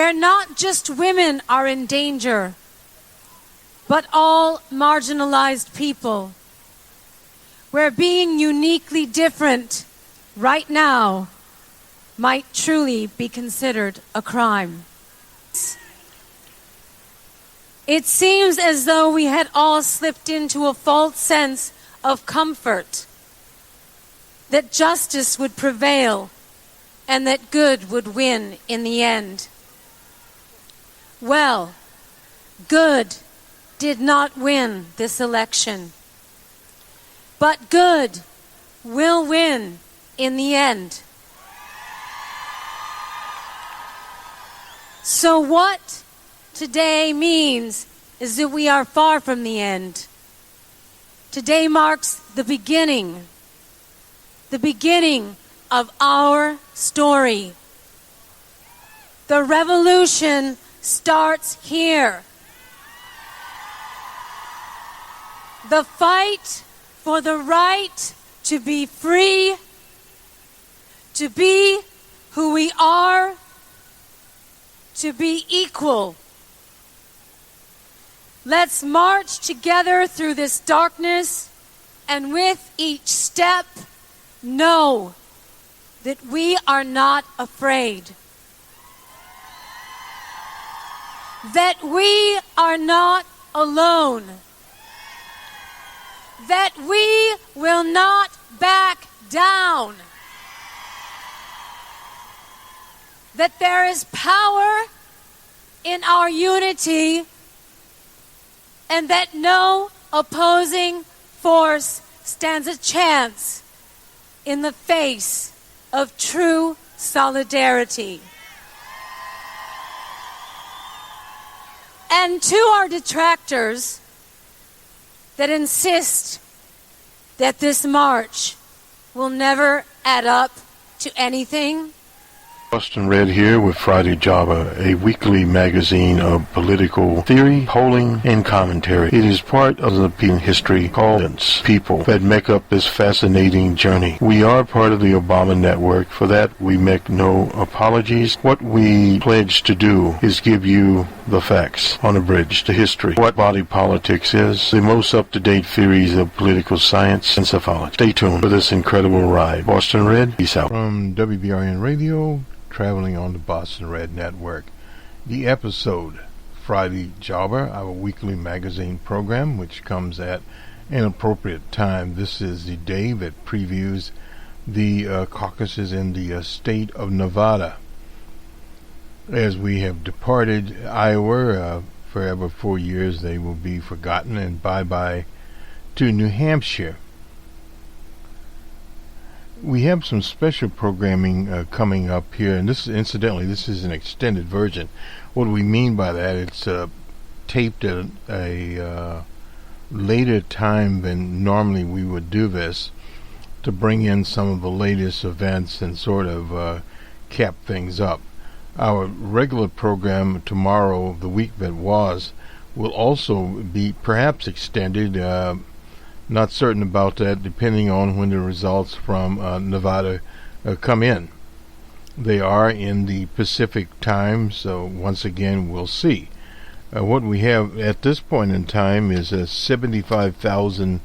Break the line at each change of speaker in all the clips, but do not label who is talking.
where not just women are in danger, but all marginalized people, where being uniquely different right now might truly be considered a crime. It seems as though we had all slipped into a false sense of comfort, that justice would prevail and that good would win in the end. Well, good did not win this election, but good will win in the end. So what today means is that we are far from the end. Today marks the beginning of our story. The revolution starts here. The fight for the right to be free, to be who we are, to be equal. Let's march together through this darkness, and with each step, know that we are not afraid. That we are not alone. That we will not back down. That there is power in our unity, and that no opposing force stands a chance in the face of true solidarity. And to our detractors that insist that this march will never add up to anything,
Boston Red here with Friday Java, a weekly magazine of political theory, polling, and commentary. It is part of the history called people that make up this fascinating journey. We are part of the Obama network. For that, we make no apologies. What we pledge to do is give you the facts on a bridge to history. What body politics is, the most up-to-date theories of political science and psephology. Stay tuned for this incredible ride. Boston Red, peace out.
From WBRN Radio, traveling on the Boston Red Network. The episode, Friday Jobber, our weekly magazine program, which comes at an appropriate time. This is the day that previews the caucuses in the state of Nevada. As we have departed Iowa, forever 4 years they will be forgotten, and bye-bye to New Hampshire. We have some special programming coming up here, and this, incidentally, this is an extended version. What do we mean by that? It's taped at a later time than normally we would do this, to bring in some of the latest events and sort of cap things up. Our regular program tomorrow, the week that was, will also be perhaps extended. Not certain about that, depending on when the results from Nevada come in. They are in the Pacific time, so once again we'll see. What we have at this point in time is 75,000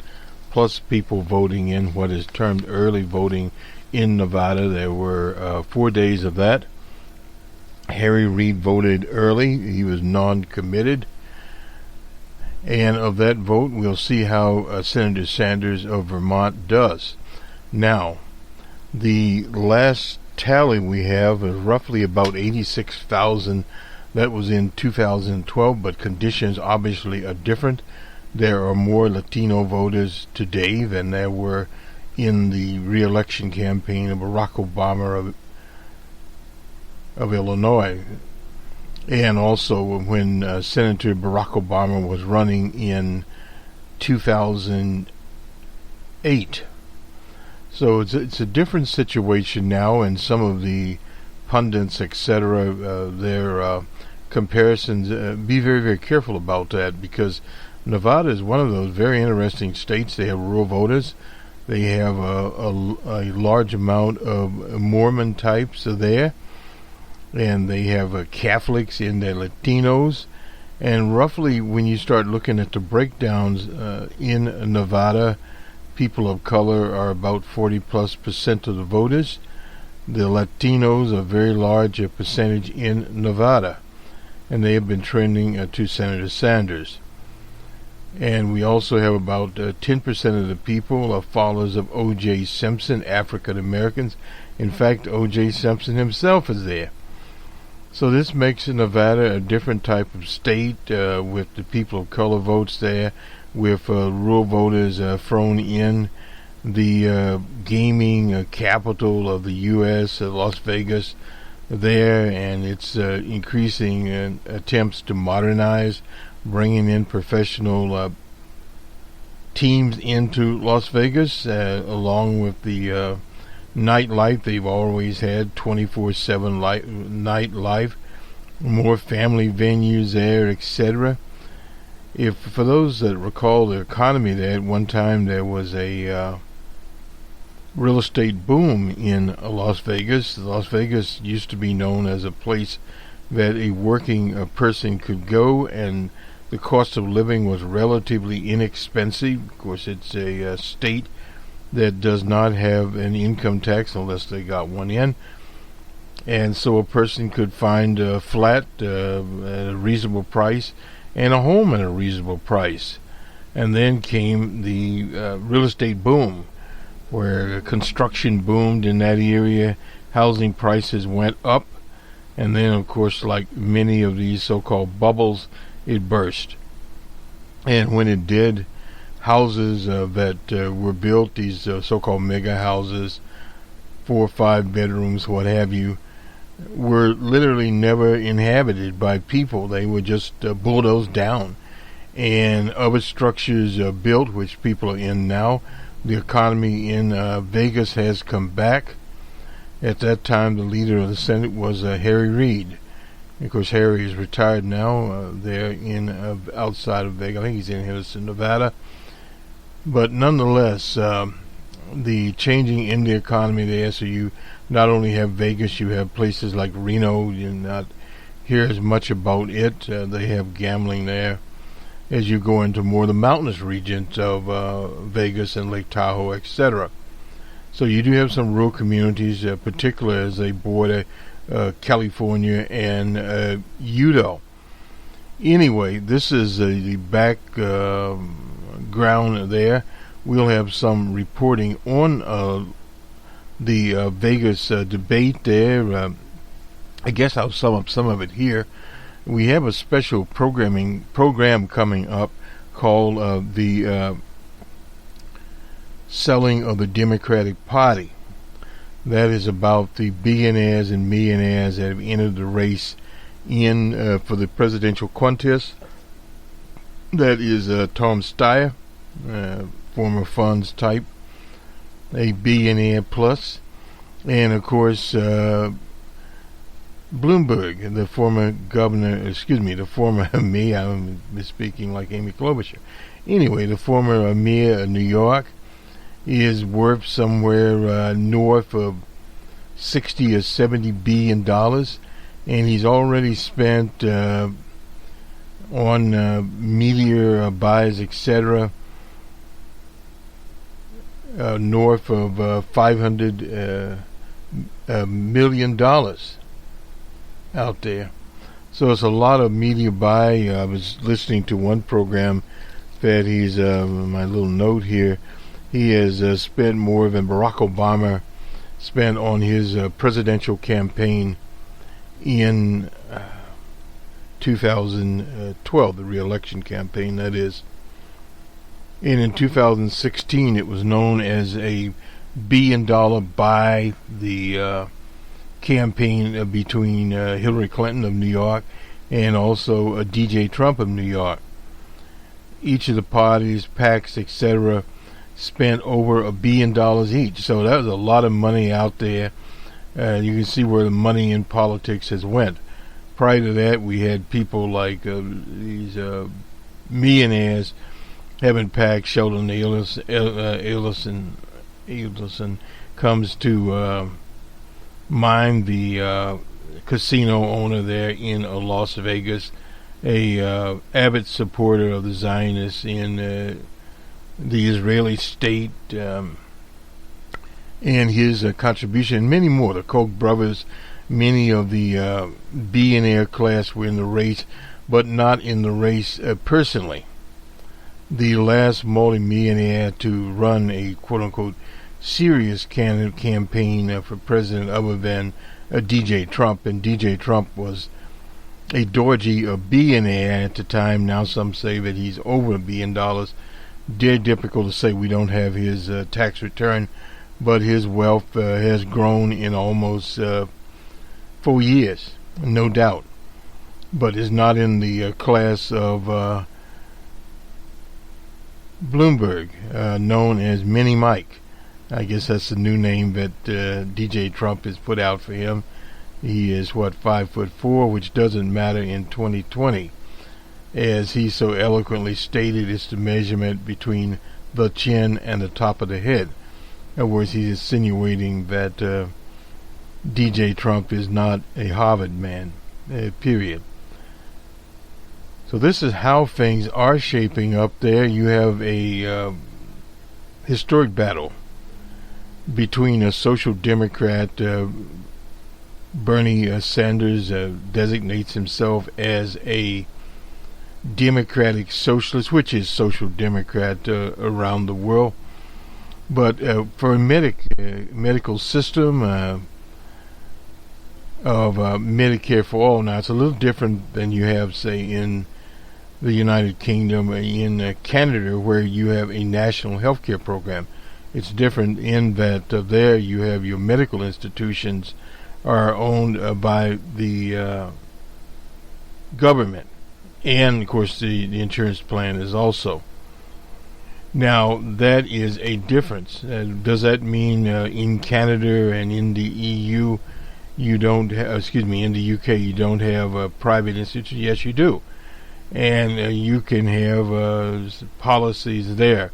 plus people voting in what is termed early voting in Nevada. There were 4 days of that. Harry Reid voted early. He was non-committed. And of that vote, we'll see how Senator Sanders of Vermont does. Now, the last tally we have is roughly about 86,000. That was in 2012, but conditions obviously are different. There are more Latino voters today than there were in the re-election campaign of Barack Obama of Illinois. And also when Senator Barack Obama was running in 2008. So it's a different situation now, and some of the pundits, etc., their comparisons, be very, very careful about that, because Nevada is one of those very interesting states. They have rural voters. They have a large amount of Mormon types there. and they have Catholics in there, Latinos, and roughly when you start looking at the breakdowns in Nevada, people of color are about 40+% of the voters. The Latinos are a very large percentage in Nevada, and they have been trending to Senator Sanders. And we also have about 10% of the people are followers of O.J. Simpson, African Americans. In fact, O.J. Simpson himself is there. So this makes Nevada a different type of state with the people of color votes there, with rural voters thrown in. The gaming capital of the U.S., Las Vegas, there, and it's increasing attempts to modernize, bringing in professional teams into Las Vegas, along with the nightlife they've always had, 24/7 nightlife, more family venues there, etc. If for those that recall the economy there, at one time there was a real estate boom in Las Vegas. Las Vegas used to be known as a place that a working person could go, and the cost of living was relatively inexpensive. Of course, it's a state that does not have an income tax unless they got one in, and so a person could find a flat at a reasonable price and a home at a reasonable price. And then came the real estate boom, where construction boomed in that area, housing prices went up, and then, of course, like many of these so-called bubbles, it burst. And when it did, houses that were built, these so-called mega houses, 4 or 5 bedrooms, what have you, were literally never inhabited by people. They were just bulldozed down. And other structures built, which people are in now. The economy in Vegas has come back. At that time, the leader of the Senate was Harry Reid. Of course, Harry is retired now. They're in outside of Vegas. I think he's in Henderson, Nevada. But nonetheless, the changing in the economy there, so you not only have Vegas, you have places like Reno. You not hear as much about it. They have gambling there. As you go into more the mountainous regions of Vegas and Lake Tahoe, etc. So you do have some rural communities, particularly as they border California and Utah. Anyway, this is the background there. We'll have some reporting on the Vegas debate there. I guess I'll sum up some of it here. We have a special program coming up called the Selling of the Democratic Party. That is about the billionaires and millionaires that have entered the race in for the presidential contest. That is Tom Steyer, former funds type, a billionaire plus, and of course Bloomberg, the former governor, the former mayor, I'm misspeaking like Amy Klobuchar. Anyway, the former mayor of New York is worth somewhere north of 60 or 70 billion dollars, and he's already spent on media buys, etc., north of $500 million out there. So it's a lot of media buy. I was listening to one program that he's, my little note here, he has spent more than Barack Obama spent on his presidential campaign in 2012, the re-election campaign, that is. And in 2016, it was known as a $1 billion by the campaign between Hillary Clinton of New York and also DJ Trump of New York. Each of the parties, PACs, etc., spent over $1 billion each. So that was a lot of money out there. You can see where the money in politics has went. Prior to that, we had people like these millionaires having PACs. Sheldon Adelson comes to mind, the casino owner there in Las Vegas, a avid supporter of the Zionists in the Israeli state, and his contribution, many more. The Koch brothers, many of the billionaire class were in the race, but not in the race personally. The last multimillionaire to run a quote-unquote serious campaign for president other than DJ Trump, and DJ Trump was a dodgy billionaire at the time. Now some say that he's over $1 billion. Dear difficult to say. We don't have his tax return, but his wealth has grown in almost 4 years, no doubt. But is not in the class of Bloomberg, known as Mini Mike. I guess that's the new name that DJ Trump has put out for him. He is 5'4", which doesn't matter in 2020. As he so eloquently stated, it's the measurement between the chin and the top of the head. In other words, he's insinuating that DJ Trump is not a Harvard man, period. So this is how things are shaping up there. You have a historic battle between a social democrat, Bernie Sanders designates himself as a democratic socialist, which is social democrat around the world. But for a medical system of Medicare for all, now it's a little different than you have, say, in the United Kingdom, in Canada, where you have a national health care program. It's different in that there you have your medical institutions are owned by the government, and of course the insurance plan is also. Now that is a difference. Does that mean in Canada and in the EU you don't in the UK you don't have private institutions? Yes, you do. And you can have policies there.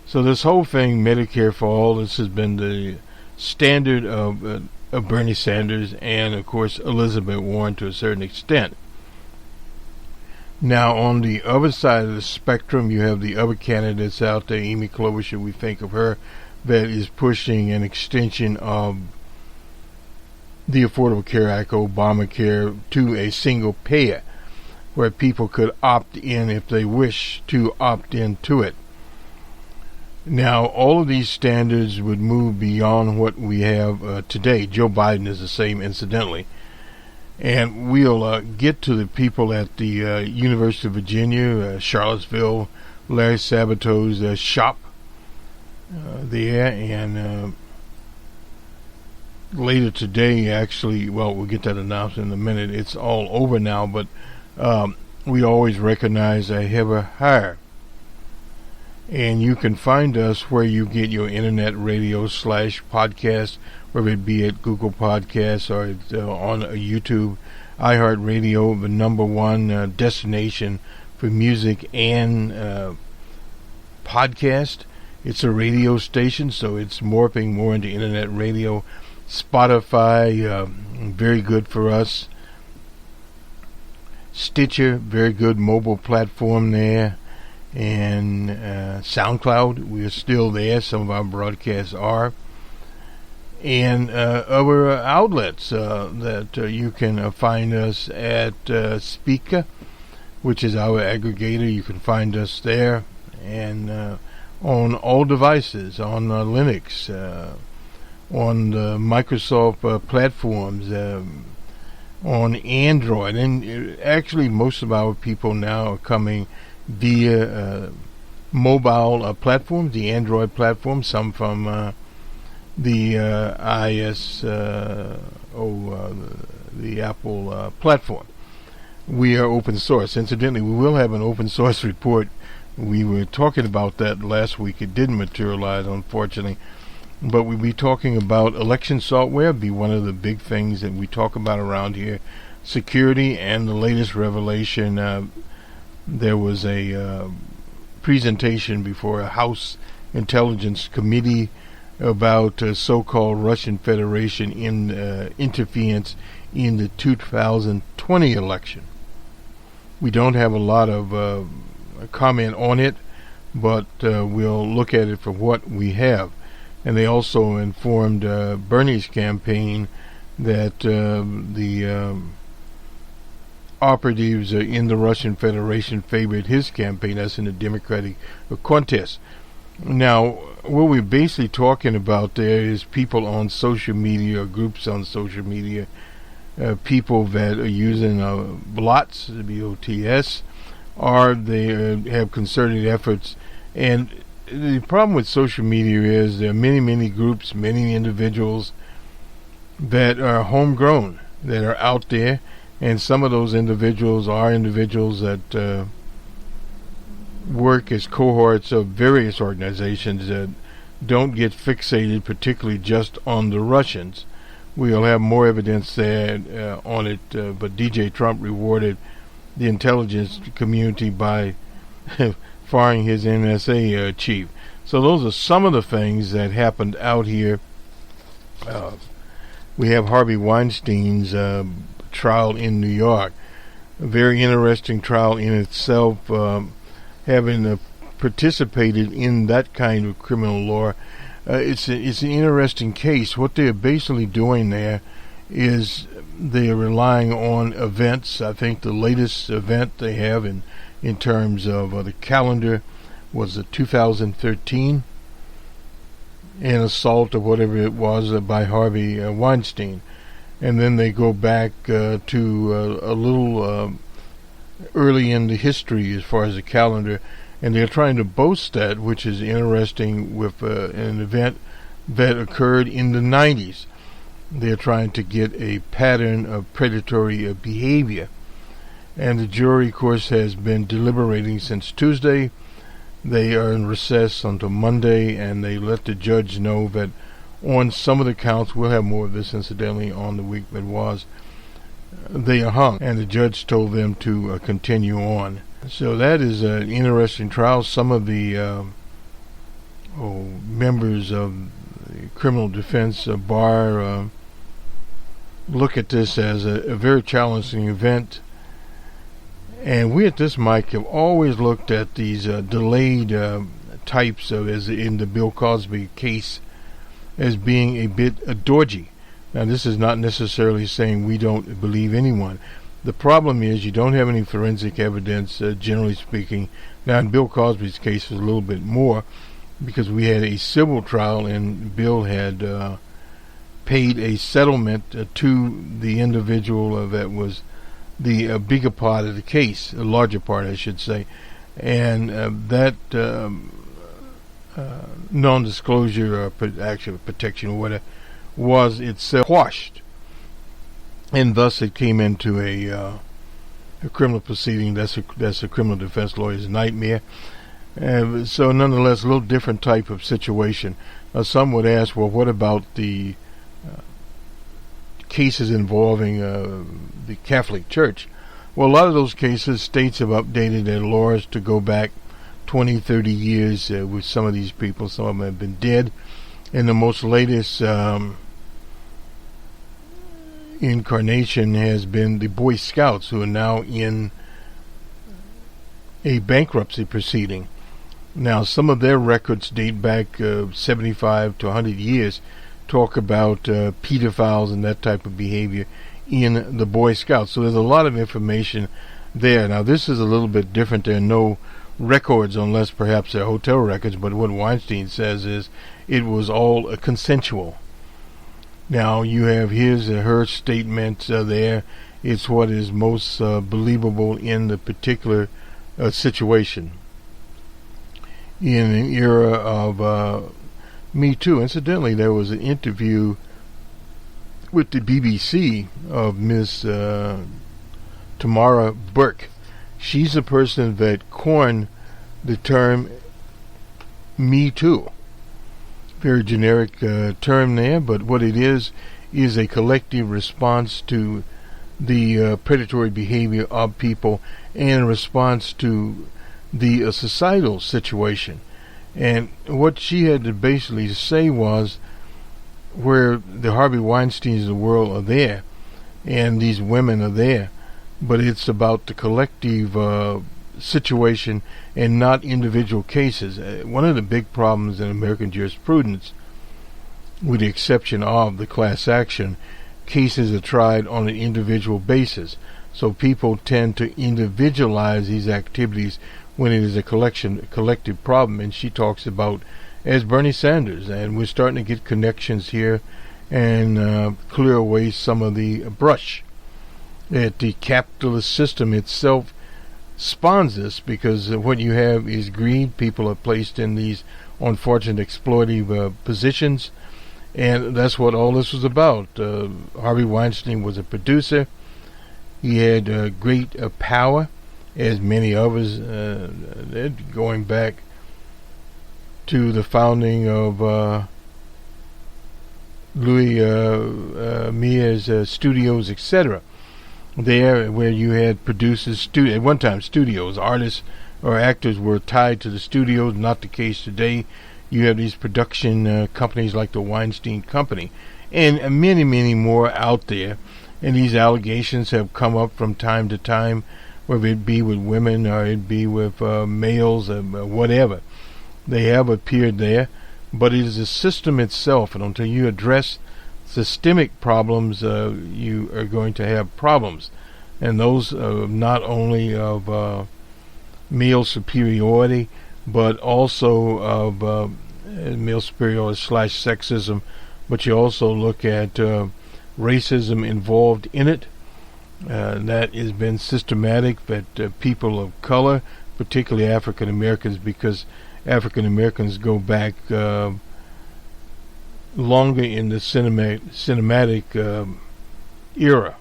So this whole thing, Medicare for all, this has been the standard of Bernie Sanders and, of course, Elizabeth Warren to a certain extent. Now, on the other side of the spectrum, you have the other candidates out there. Amy Klobuchar, we think of her, that is pushing an extension of the Affordable Care Act, Obamacare, to a single payer, where people could opt in if they wish to opt into it. Now, all of these standards would move beyond what we have today. Joe Biden is the same, incidentally. And we'll get to the people at the University of Virginia, Charlottesville, Larry Sabato's shop there. And later today, actually, well, we'll get that announcement in a minute. It's all over now, but we always recognize a heavy hire. And you can find us where you get your internet radio / podcast, whether it be at Google Podcasts or on YouTube, iHeartRadio, the #1 destination for music and podcast. It's a radio station, so it's morphing more into internet radio. Spotify, very good for us. Stitcher, very good mobile platform there. And SoundCloud, we are still there. Some of our broadcasts are. And other outlets that you can find us at Speaker, which is our aggregator. You can find us there. And on all devices, on Linux, on the Microsoft platforms, on Android. And actually, most of our people now are coming via mobile platforms, the Android platform, some from the the Apple platform. We are open source. Incidentally, we will have an open source report. We were talking about that last week. It didn't materialize, unfortunately. But we'll be talking about election software, be one of the big things that we talk about around here. Security and the latest revelation. There was a presentation before a House Intelligence Committee about so-called Russian Federation interference in the 2020 election. We don't have a lot of comment on it, but we'll look at it for what we have. And they also informed Bernie's campaign that the operatives in the Russian Federation favored his campaign. That's in the Democratic contest. Now, what we're basically talking about there is people on social media, or groups on social media, people that are using bots, B-O-T-S, or they have concerted efforts. And the problem with social media is there are many, many groups, many individuals that are homegrown, that are out there, and some of those individuals are individuals that work as cohorts of various organizations that don't get fixated particularly just on the Russians. We'll have more evidence there on it, but DJ Trump rewarded the intelligence community by firing his NSA chief. So those are some of the things that happened out here. We have Harvey Weinstein's trial in New York. A very interesting trial in itself, having participated in that kind of criminal law. It's an interesting case. What they're basically doing there is they're relying on events. I think the latest event they have in terms of the calendar was the 2013 an assault or whatever it was by Harvey Weinstein. And then they go back to a little early in the history as far as the calendar, and they're trying to boast that, which is interesting, with an event that occurred in the 90s. They're trying to get a pattern of predatory behavior. And the jury, of course, has been deliberating since Tuesday. They are in recess until Monday, and they let the judge know that on some of the counts, we'll have more of this incidentally on the week that was, they are hung, and the judge told them to continue on. So that is an interesting trial. Some of the members of the criminal defense bar look at this as a very challenging event. And we at this mic have always looked at these delayed types of, as in the Bill Cosby case, as being a bit dodgy. Now, this is not necessarily saying we don't believe anyone. The problem is you don't have any forensic evidence, generally speaking. Now, in Bill Cosby's case, it was a little bit more, because we had a civil trial, and Bill had paid a settlement to the individual that was the bigger part of the case, a larger part, I should say. And that non-disclosure or actual protection or whatever was itself quashed, and thus it came into a criminal proceeding. That's a criminal defense lawyer's nightmare. So nonetheless, a little different type of situation. Some would ask, well, what about the cases involving the Catholic Church? Well, a lot of those cases, states have updated their laws to go back 20, 30 years with some of these people. Some of them have been dead. And the most latest incarnation has been the Boy Scouts, who are now in a bankruptcy proceeding. Now, some of their records date back 75 to 100 years, talk about pedophiles and that type of behavior in the Boy Scouts. So there's a lot of information there. Now, this is a little bit different. There are no records, unless perhaps they're hotel records, but what Weinstein says is it was all consensual. Now, you have her statement there. It's what is most believable in the particular situation. In an era of Me Too, incidentally, there was an interview with the BBC of Miss Tamara Burke. She's the person that coined the term Me Too. Very generic term there, but what it is a collective response to the predatory behavior of people and a response to the societal situation. And what she had to basically say was, where the Harvey Weinsteins of the world are there, and these women are there, but it's about the collective situation and not individual cases. One of the big problems in American jurisprudence, with the exception of the class action, cases are tried on an individual basis. So people tend to individualize these activities when it is a collective problem. And she talks about as Bernie Sanders, and we're starting to get connections here and clear away some of the brush. That the capitalist system itself spawns this, because what you have is greed. People are placed in these unfortunate exploitative positions, and that's what all this was about. Harvey Weinstein was a producer. He had great power, as many others, going back to the founding of Louis Mia's studios, etc. There, where you had producers, at one time studios, artists or actors were tied to the studios. Not the case today. You have these production companies like the Weinstein Company, and many, many more out there. And these allegations have come up from time to time, whether it be with women or it be with males or whatever. They have appeared there, but it is the system itself, and until you address systemic problems, you are going to have problems. And those not only of male superiority, but also of male superiority / sexism. But you also look at racism involved in it. That has been systematic, that people of color, particularly African Americans, because African Americans go back longer in the cinematic era,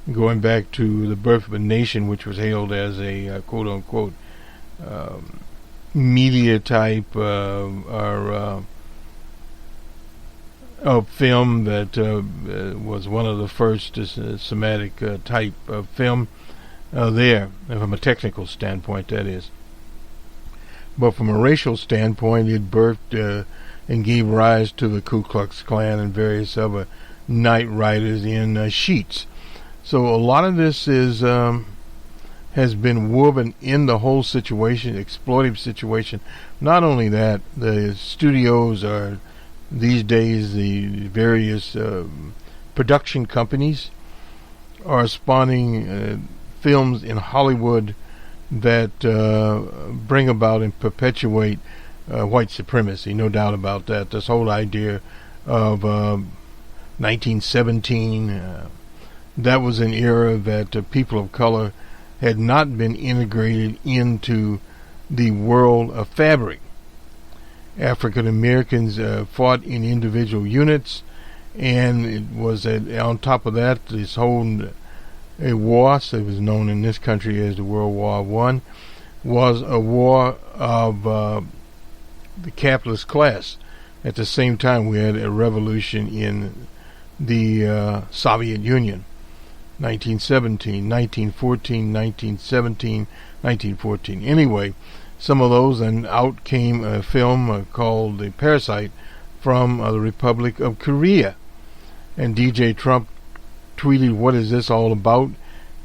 going back to The Birth of a Nation, which was hailed as a quote-unquote media type or film that was one of the first cinematic type of film there, from a technical standpoint, that is. But from a racial standpoint, it birthed and gave rise to the Ku Klux Klan and various other night riders in sheets. So a lot of this is has been woven in the whole situation, exploitive situation. Not only that, the studios are these days, the various production companies are spawning films in Hollywood that bring about and perpetuate white supremacy, no doubt about that. This whole idea of 1917, that was an era that people of color had not been integrated into the world fabric. African Americans fought in individual units, and it was on top of that, this whole war, so it was known in this country as the World War I, was a war of the capitalist class. At the same time, we had a revolution in the Soviet Union, 1917, 1914, 1917, 1914. Anyway, some of those, and out came a film called The Parasite from the Republic of Korea. And DJ Trump tweeted, "What is this all about?"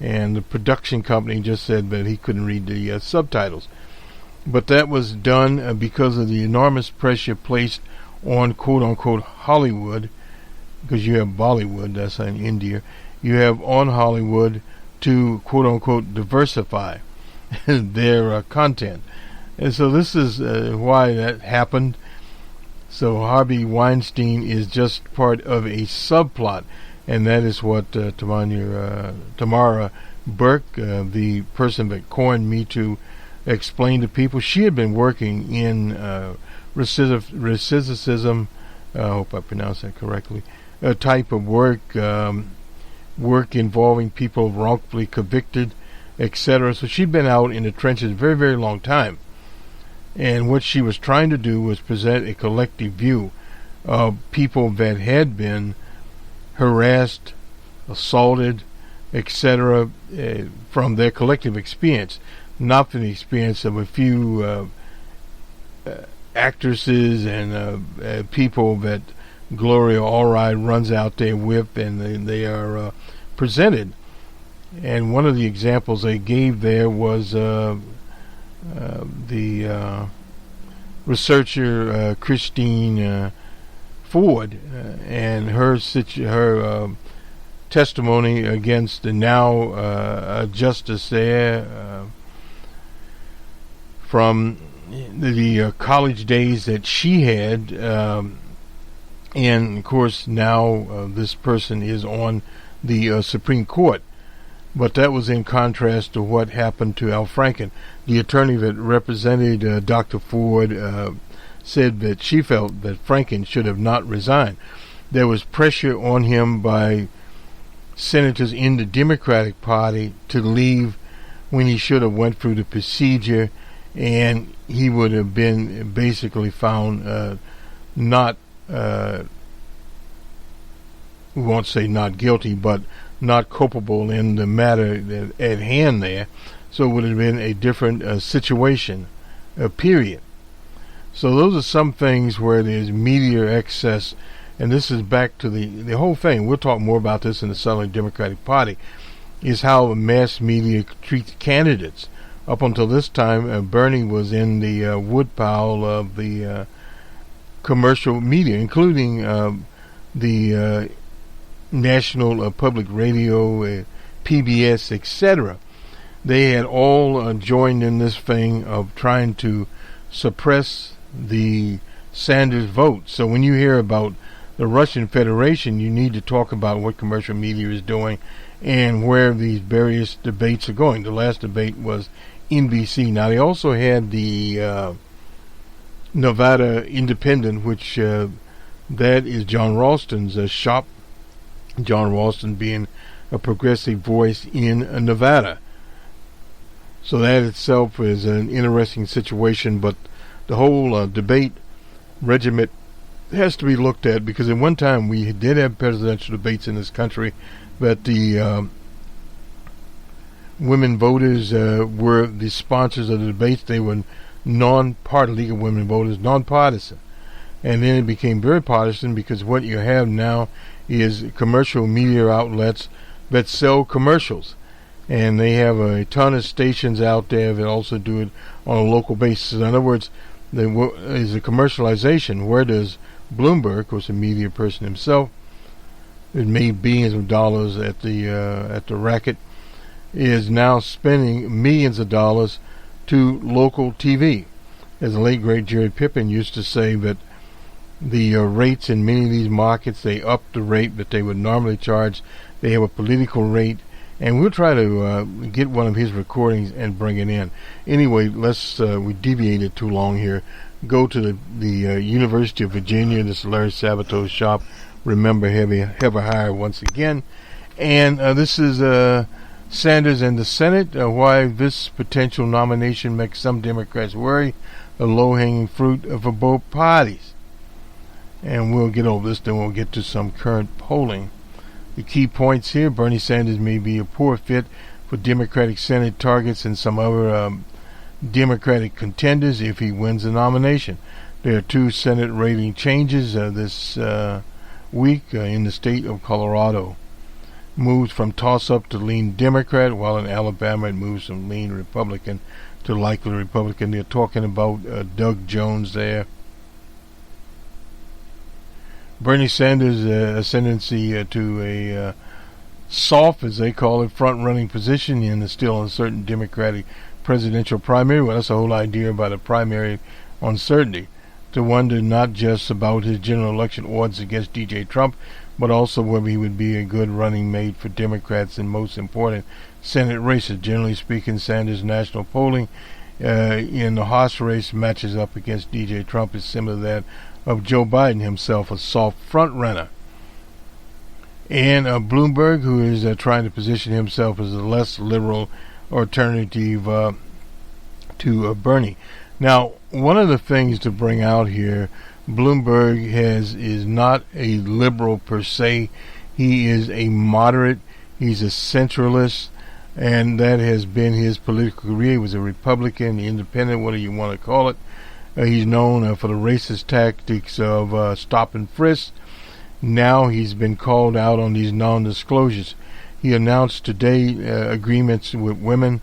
And the production company just said that he couldn't read the subtitles. But that was done because of the enormous pressure placed on quote-unquote Hollywood, because you have Bollywood, that's in India. You have on Hollywood to quote-unquote diversify their content. And so this is why that happened. So Harvey Weinstein is just part of a subplot, and that is what Tamara Burke, the person that coined Me Too, explained to people. She had been working in recidivism, I hope I pronounced that correctly, a type of work involving people wrongfully convicted, etc. So she'd been out in the trenches a very, very long time. And what she was trying to do was present a collective view of people that had been harassed, assaulted, etc., from their collective experience, not from the experience of a few actresses and people that Gloria Allred runs out there with, and they are presented. And one of the examples they gave there was the researcher Christine Ford and her testimony against the now justice there from the college days that she had, and of course now this person is on the Supreme Court. But that was in contrast to what happened to Al Franken. The attorney that represented Dr. Ford said that she felt that Franken should have not resigned. There was pressure on him by senators in the Democratic Party to leave when he should have went through the procedure, and he would have been basically found not, we won't say not guilty, but not culpable in the matter at hand there. So it would have been a different situation, period. So those are some things where there's media excess, and this is back to the whole thing. We'll talk more about this in the Southern Democratic Party, is how the mass media treats candidates. Up until this time, Bernie was in the woodpile of the commercial media, including the National Public Radio, PBS, etc. They had all joined in this thing of trying to suppress the Sanders vote. So when you hear about the Russian Federation, you need to talk about what commercial media is doing and where these various debates are going. The last debate was NBC. Now they also had the Nevada Independent, which that is John Ralston's shop. John Ralston being a progressive voice in Nevada. So that itself is an interesting situation, but the whole debate regiment has to be looked at, because at one time we did have presidential debates in this country, but the women voters were the sponsors of the debates. They were non-partisan, League of Women Voters, non-partisan. And then it became very partisan, because what you have now is commercial media outlets that sell commercials. And they have a ton of stations out there that also do it on a local basis. In other words, there is a commercialization. Where does Bloomberg, of course a media person himself, it made billions of dollars at the racket, is now spending millions of dollars to local TV. As the late great Jerry Pippin used to say, that the rates in many of these markets, they up the rate that they would normally charge. They have a political rate, and we'll try to get one of his recordings and bring it in. Anyway, we deviated too long here. Go to the University of Virginia. This is Larry Sabato's shop. Remember, have a hire once again. And this is Sanders and the Senate. Why this potential nomination makes some Democrats worry. The low-hanging fruit for both parties. And we'll get over this, then we'll get to some current polling. The key points here: Bernie Sanders may be a poor fit for Democratic Senate targets and some other Democratic contenders if he wins the nomination. There are 2 Senate rating changes this week in the state of Colorado. Moves from toss-up to lean Democrat, while in Alabama it moves from lean Republican to likely Republican. They're talking about Doug Jones there. Bernie Sanders' ascendancy to a soft, as they call it, front-running position in the still uncertain Democratic presidential primary. Well, that's the whole idea about a primary uncertainty, to wonder not just about his general election odds against DJ Trump, but also whether he would be a good running mate for Democrats in most important Senate races. Generally speaking, Sanders' national polling in the House race matches up against DJ Trump is similar to that of Joe Biden himself, a soft front runner. And Bloomberg, who is trying to position himself as a less liberal alternative to Bernie. Now, one of the things to bring out here, Bloomberg is not a liberal per se. He is a moderate. He's a centralist, and that has been his political career. He was a Republican, independent, whatever you want to call it. He's known for the racist tactics of stop and frisk. Now he's been called out on these non-disclosures. He announced today agreements with women,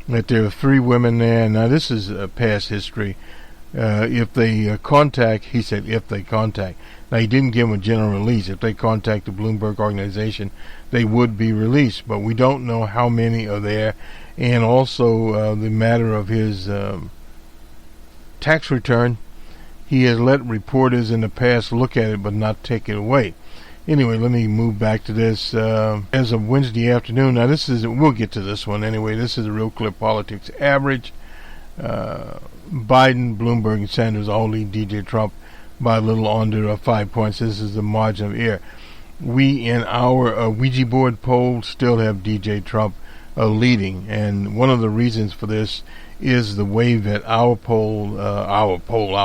that there are 3 women there. Now, this is past history. If they contact, he said, if they contact. Now, he didn't give them a general release. If they contact the Bloomberg organization, they would be released. But we don't know how many are there. And also the matter of his tax return. He has let reporters in the past look at it but not take it away. Anyway, let me move back to this. As of Wednesday afternoon, now we'll get to this one anyway. This is a Real Clear Politics average. Biden, Bloomberg, and Sanders all lead DJ Trump by a little under 5 points. This is the margin of error. We, in our Ouija board poll, still have DJ Trump leading, and one of the reasons for this is the way that our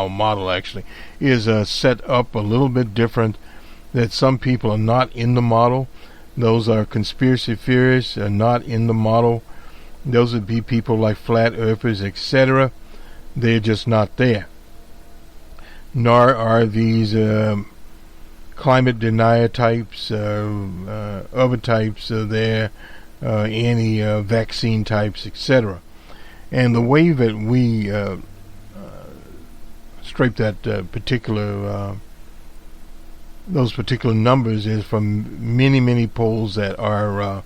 model actually is set up a little bit different, that some people are not in the model. Those are conspiracy theorists, are not in the model. Those would be people like flat earthers, etc. They're just not there. Nor are these climate denier types, other types there, anti-vaccine types, etc. And the way that we scrape that those particular numbers is from many polls that are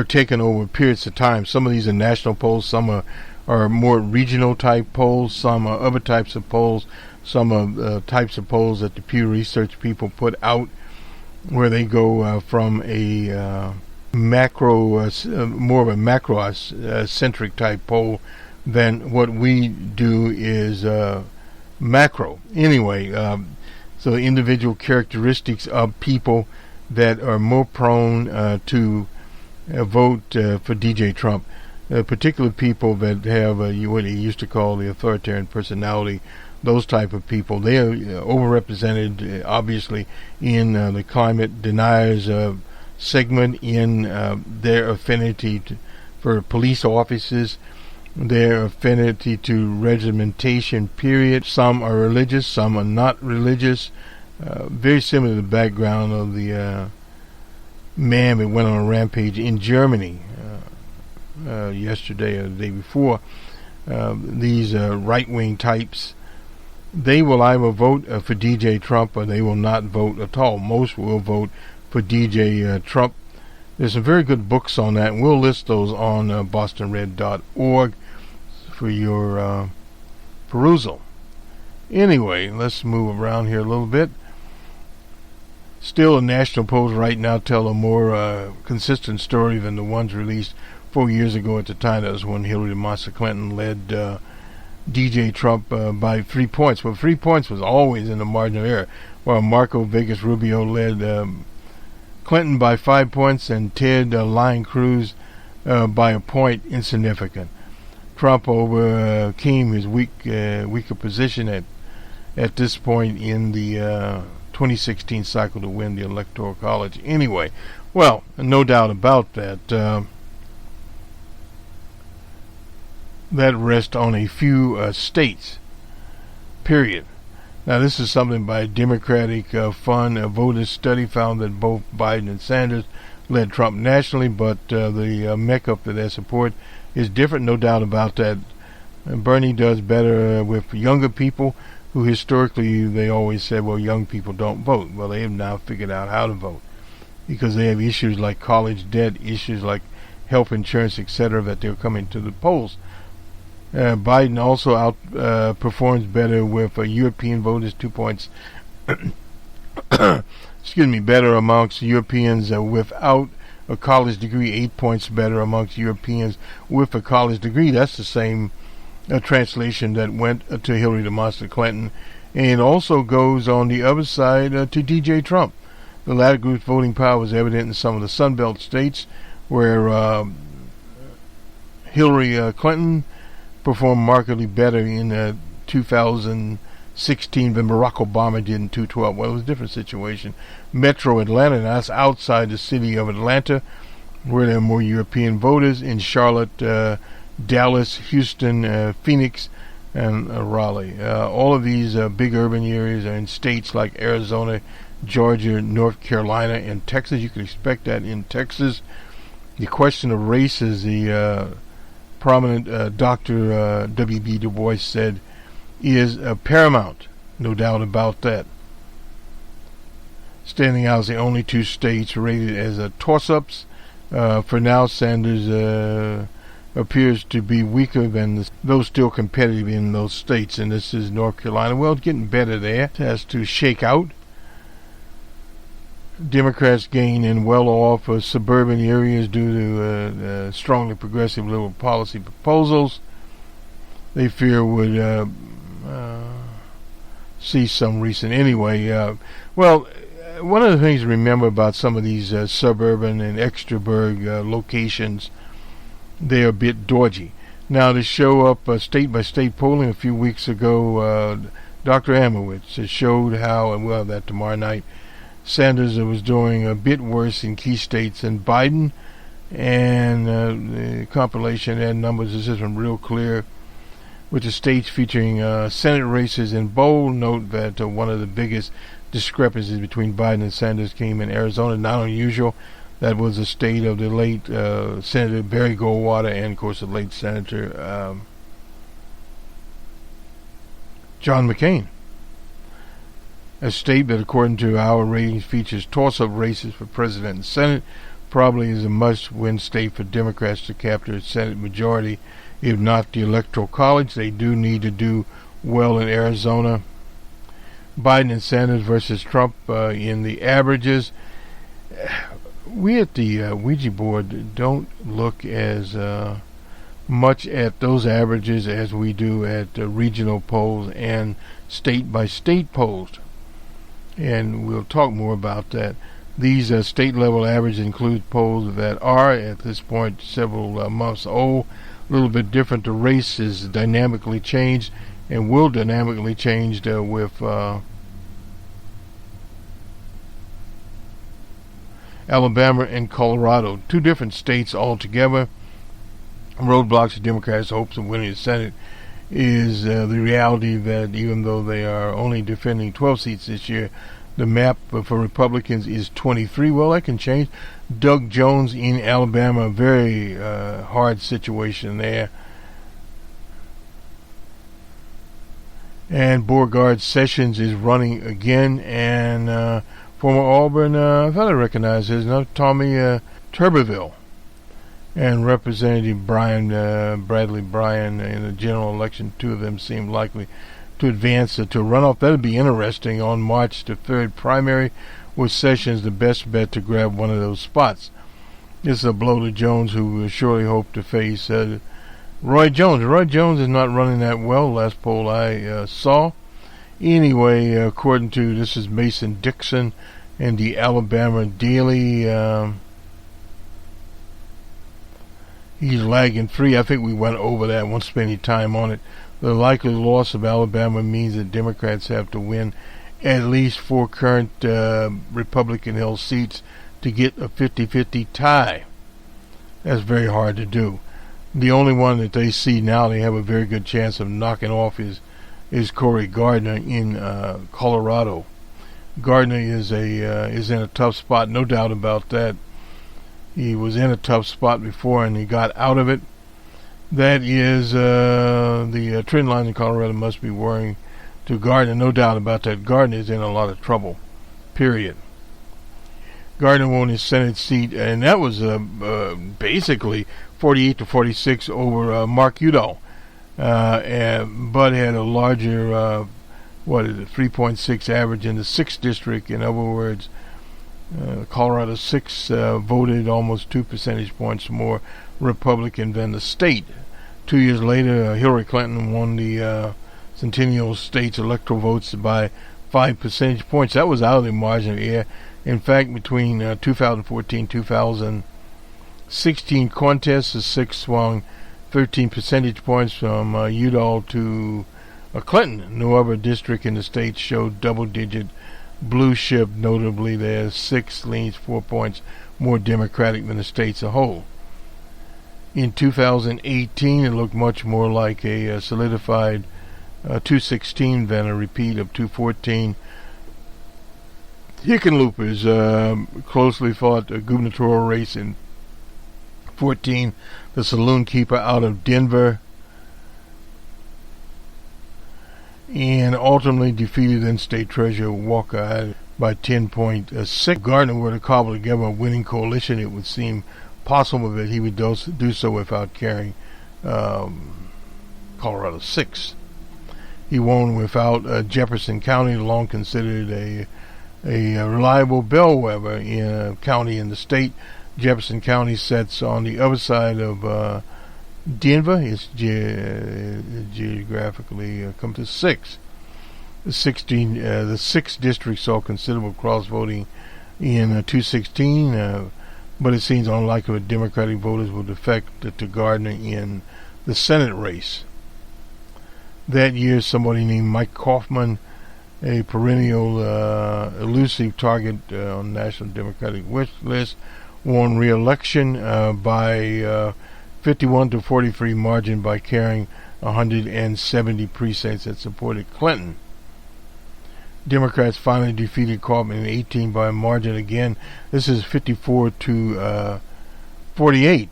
taken over periods of time. Some of these are national polls, some are more regional type polls, some are other types of polls, some are types of polls that the Pew Research people put out, where they go from a more of a macro-centric type poll than what we do is macro. Anyway, so individual characteristics of people that are more prone to vote for DJ Trump, particular people that have what he used to call the authoritarian personality, those type of people. They are overrepresented, obviously, in the climate deniers segment, in their affinity for police officers, their affinity to regimentation, period. Some are religious, some are not religious. Very similar to the background of the man that went on a rampage in Germany yesterday or the day before. These right-wing types, they will either vote for DJ Trump or they will not vote at all. Most will vote for DJ Trump. There's some very good books on that, and we'll list those on bostonred.org for your perusal. Anyway, let's move around here a little bit. Still, the national polls right now tell a more consistent story than the ones released 4 years ago at the time. That was when Hillary Clinton led DJ Trump by 3 points. Well, 3 points was always in the margin of error, while Marco Vegas Rubio led Clinton by 5 points and Ted Lion Cruz by a point, insignificant. Trump overcame his weaker position at this point in the 2016 cycle to win the Electoral College. Anyway, well, no doubt about that. That rests on a few states, period. Now, this is something by Democratic Fund. A voter study found that both Biden and Sanders led Trump nationally, but the makeup of their support is different, no doubt about that. Bernie does better with younger people, who historically they always said, well, young people don't vote. Well, they have now figured out how to vote, because they have issues like college debt, issues like health insurance, etc., that they're coming to the polls. Biden also outperforms better with European voters, 2 points. Better amongst Europeans without a college degree, 8 points better amongst Europeans with a college degree. That's the same translation that went to Hillary Clinton, and also goes on the other side to DJ Trump. The latter group's voting power was evident in some of the Sunbelt states, where Hillary Clinton performed markedly better in 2016 than Barack Obama did in 2012. Well, it was a different situation. Metro Atlanta, that's outside the city of Atlanta, where there are more European voters. In Charlotte, Dallas, Houston, Phoenix, and Raleigh. All of these big urban areas are in states like Arizona, Georgia, North Carolina, and Texas. You can expect that in Texas. The question of race, as the prominent Dr. W.B. Du Bois said, is paramount. No doubt about that. Standing out as the only two states rated as toss-ups. For now, Sanders appears to be weaker than those still competitive in those states, and this is North Carolina. Well, it's getting better there. It has to shake out. Democrats gain in well-off suburban areas due to strongly progressive liberal policy proposals they fear would see some recent anyway. Well, one of the things to remember about some of these suburban and extraburg locations, they're a bit dodgy. Now, to show up state-by-state polling a few weeks ago, Dr. Amowitz showed how, and we'll have that tomorrow night, Sanders was doing a bit worse in key states than Biden, and the compilation and numbers is just real clear with the states featuring Senate races in bold. Note that one of the biggest discrepancies between Biden and Sanders came in Arizona. Not unusual. That was the state of the late Senator Barry Goldwater and, of course, the late Senator John McCain. A state that, according to our ratings, features toss-up races for president and Senate, probably is a must-win state for Democrats to capture a Senate majority, if not the Electoral College. They do need to do well in Arizona. Biden and Sanders versus Trump in the averages. We at the Ouija board don't look as much at those averages as we do at regional polls and state-by-state polls. And we'll talk more about that. These state-level averages include polls that are, at this point, several months old. A little bit different. The race is dynamically changed and will dynamically change with Alabama and Colorado. Two different states altogether. Roadblocks to Democrats' hopes of winning the Senate is the reality that even though they are only defending 12 seats this year, the map for Republicans is 23. Well, that can change. Doug Jones in Alabama, a very hard situation there. And Beauregard Sessions is running again, and former Auburn, I thought I recognized his name, Tommy Tuberville, and Representative Bradley Bryan in the general election. Two of them seem likely to advance to runoff. That would be interesting on March the 3rd primary, with Sessions the best bet to grab one of those spots. This is a blow to Jones, who will surely hope to face Roy Jones. Roy Jones is not running that well, last poll I saw. Anyway, according to, this is Mason Dixon and the Alabama Daily, he's lagging 3. I think we went over that, won't spend any time on it. The likely loss of Alabama means that Democrats have to win at least 4 current Republican-held seats to get a 50-50 tie. That's very hard to do. The only one that they see now they have a very good chance of knocking off is Cory Gardner in Colorado. Gardner is in a tough spot, no doubt about that. He was in a tough spot before and he got out of it. That is the trend line in Colorado must be worrying to Gardner, no doubt about that. Gardner is in a lot of trouble, period. Gardner won his Senate seat, and that was basically 48-46 over Mark Udall, but had a larger 3.6 average in the 6th district. In other words, Colorado 6 voted almost 2 percentage points more Republican than the state. 2 years later, Hillary Clinton won the Centennial State's electoral votes by 5 percentage points. That was out of the margin of error. In fact, between 2014-2016 contests, the 6 swung 13 percentage points from Udall to Clinton. No other district in the state showed double-digit blue shift. Notably, their 6 leans 4 points more Democratic than the states as a whole. In 2018, it looked much more like a solidified 216 than a repeat of 214. Hickenlooper's closely fought gubernatorial race in 14, the saloon keeper out of Denver, and ultimately defeated then State Treasurer Walker by 10.6. If Gardner were to cobble together a winning coalition, it would seem possible that he would do so without carrying Colorado 6. He won without Jefferson County, long considered a reliable bellwether in a county in the state. Jefferson County sits on the other side of Denver. It's geographically come to 6. The 6th district saw considerable cross-voting in 216, but it seems unlikely that Democratic voters would defect to Gardner in the Senate race. That year, somebody named Mike Kaufman, a perennial elusive target on the National Democratic wish list, won re-election by 51 to 43 margin by carrying 170 precincts that supported Clinton. Democrats finally defeated Kaufman in 18 by a margin again. This is 54 to 48.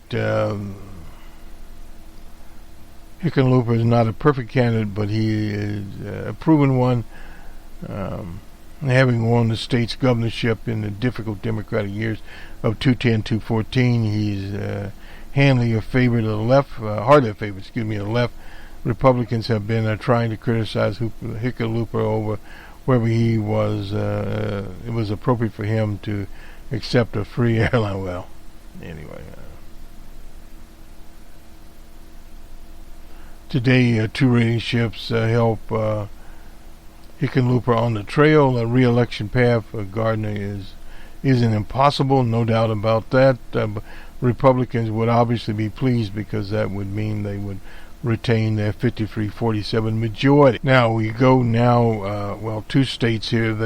Hickenlooper is not a perfect candidate, but he is a proven one. Having won the state's governorship in the difficult Democratic years of 210-214, he's handily a favorite of the left, hardly a favorite, of the left. Republicans have been trying to criticize Hickenlooper over whether he was, it was appropriate for him to accept a free airline. Well, anyway. Today, 2 rating shifts help Hickenlooper on the trail. A re-election path for Gardner isn't impossible, no doubt about that. Republicans would obviously be pleased because that would mean they would retain their 53-47 majority. Now we go now, 2 states here,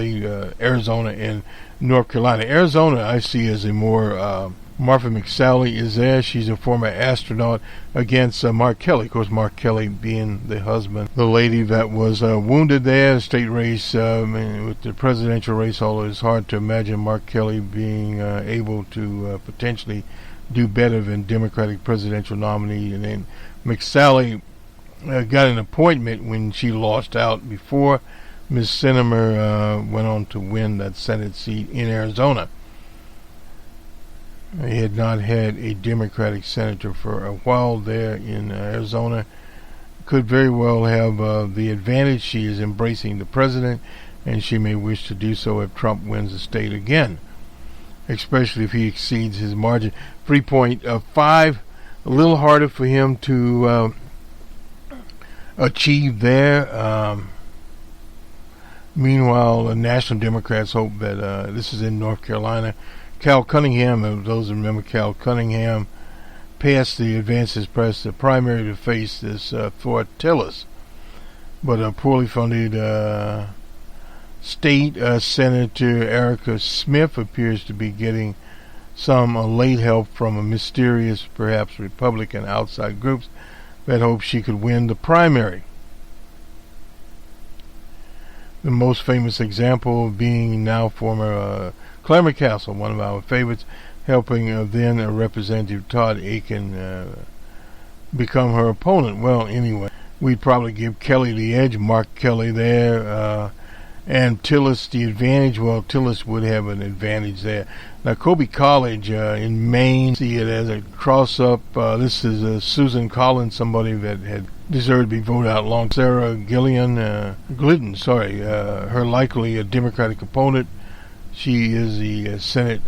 Arizona and North Carolina. Arizona I see as a more Martha McSally is there. She's a former astronaut against Mark Kelly. Of course, Mark Kelly being the husband, the lady that was wounded there. The state race, with the presidential race, although it's hard to imagine Mark Kelly being able to potentially do better than Democratic presidential nominee. And then McSally got an appointment when she lost out before. Ms. Sinema went on to win that Senate seat in Arizona. He had not had a Democratic senator for a while there in Arizona. Could very well have the advantage. She is embracing the president, and she may wish to do so if Trump wins the state again, especially if he exceeds his margin. 3.5, a little harder for him to achieve there. Meanwhile, the National Democrats hope that this is in North Carolina. Cal Cunningham, those who remember Cal Cunningham, passed the Advances Press the primary to face this Fort Tillis. But a poorly funded state Senator Erica Smith appears to be getting some late help from a mysterious, perhaps Republican outside groups that hope she could win the primary. The most famous example being now former Claire McCaskill, one of our favorites, helping then Representative Todd Aiken become her opponent. Well, anyway, we'd probably give Kelly the edge, Mark Kelly there, and Tillis the advantage. Well, Tillis would have an advantage there. Now, Colby College in Maine, see it as a cross-up. This is Susan Collins, somebody that had deserved to be voted out long. Sarah Glidden, her likely a Democratic opponent. She is the Senate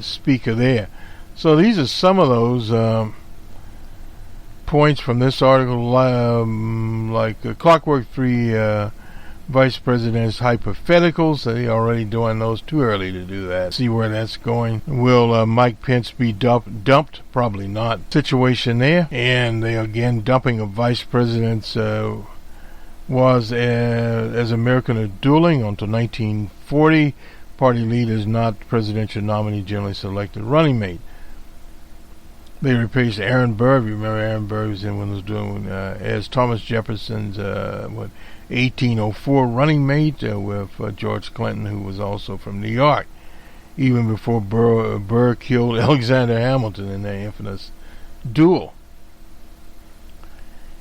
Speaker there. So these are some of those points from this article, like Clockwork 3 Vice President's hypotheticals. They're already doing those, too early to do that. See where that's going. Will Mike Pence be dumped? Probably not. Situation there. And they again dumping of Vice Presidents was as American are dueling until 1940. Party leaders, not presidential nominee, generally selected running mate. They replaced Aaron Burr. You remember Aaron Burr was in when he was doing as Thomas Jefferson's 1804 running mate with George Clinton, who was also from New York, even before Burr killed Alexander Hamilton in their infamous duel.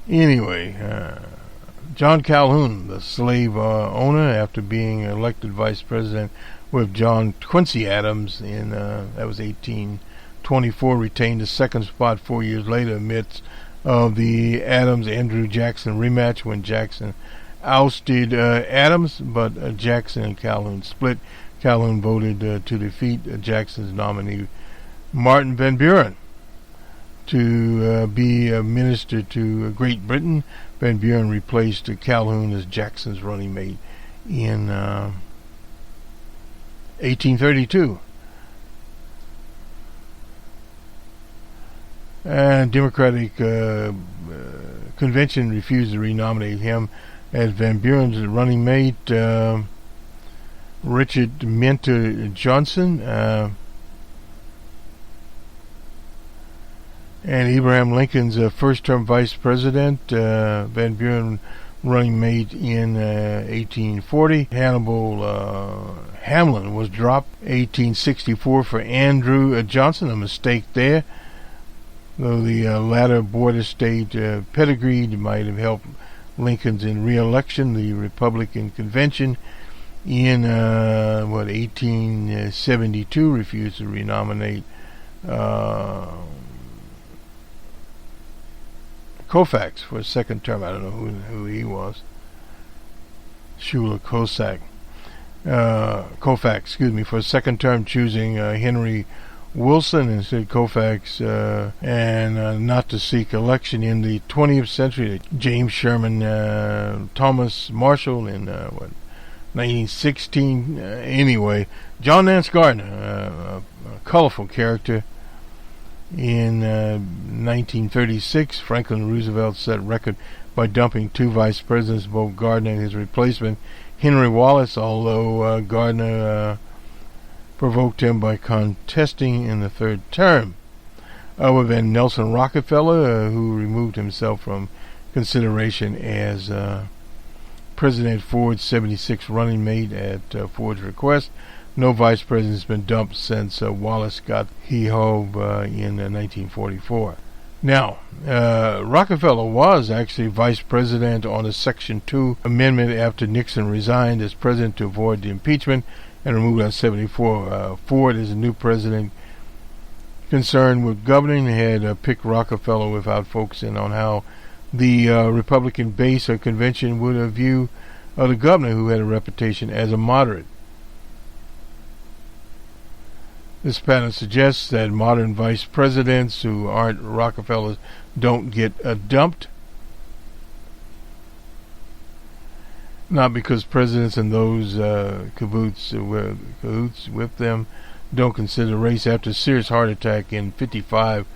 Anyway, John Calhoun, the slave owner, after being elected vice president with John Quincy Adams in that was 1824, retained the second spot 4 years later amidst of the Adams-Andrew Jackson rematch when Jackson ousted Adams, but Jackson and Calhoun split. Calhoun voted to defeat Jackson's nominee Martin Van Buren to be a minister to Great Britain. Van Buren replaced Calhoun as Jackson's running mate in 1832. And Democratic convention refused to renominate him as Van Buren's running mate. Richard Mentor Johnson and Abraham Lincoln's first-term vice president, Van Buren running mate in 1840. Hannibal Hamlin was dropped 1864 for Andrew Johnson, a mistake there. Though the latter border state pedigree might have helped Lincoln's in re-election, the Republican convention in 1872 refused to renominate Koufax for a second term. I don't know who he was. Shula Koufax, for a second term, choosing Henry Wilson instead Koufax, and not to seek election in the 20th century. James Sherman Thomas Marshall in 1916. Anyway, John Nance Garner, a colorful character. In 1936, Franklin Roosevelt set record by dumping two vice presidents, both Gardner and his replacement, Henry Wallace, although Gardner provoked him by contesting in the third term. Other than Nelson Rockefeller, who removed himself from consideration as President Ford's 76 running mate at Ford's request, no vice president has been dumped since Wallace got he-hove in 1944. Now, Rockefeller was actually vice president on a Section 2 amendment after Nixon resigned as president to avoid the impeachment and removed on 74. Ford, as a new president concerned with governing, had picked Rockefeller without focusing on how the Republican base or convention would view the governor, who had a reputation as a moderate. This pattern suggests that modern vice presidents who aren't Rockefellers don't get dumped. Not because presidents and those cahoots with them don't consider race. After a serious heart attack in '55,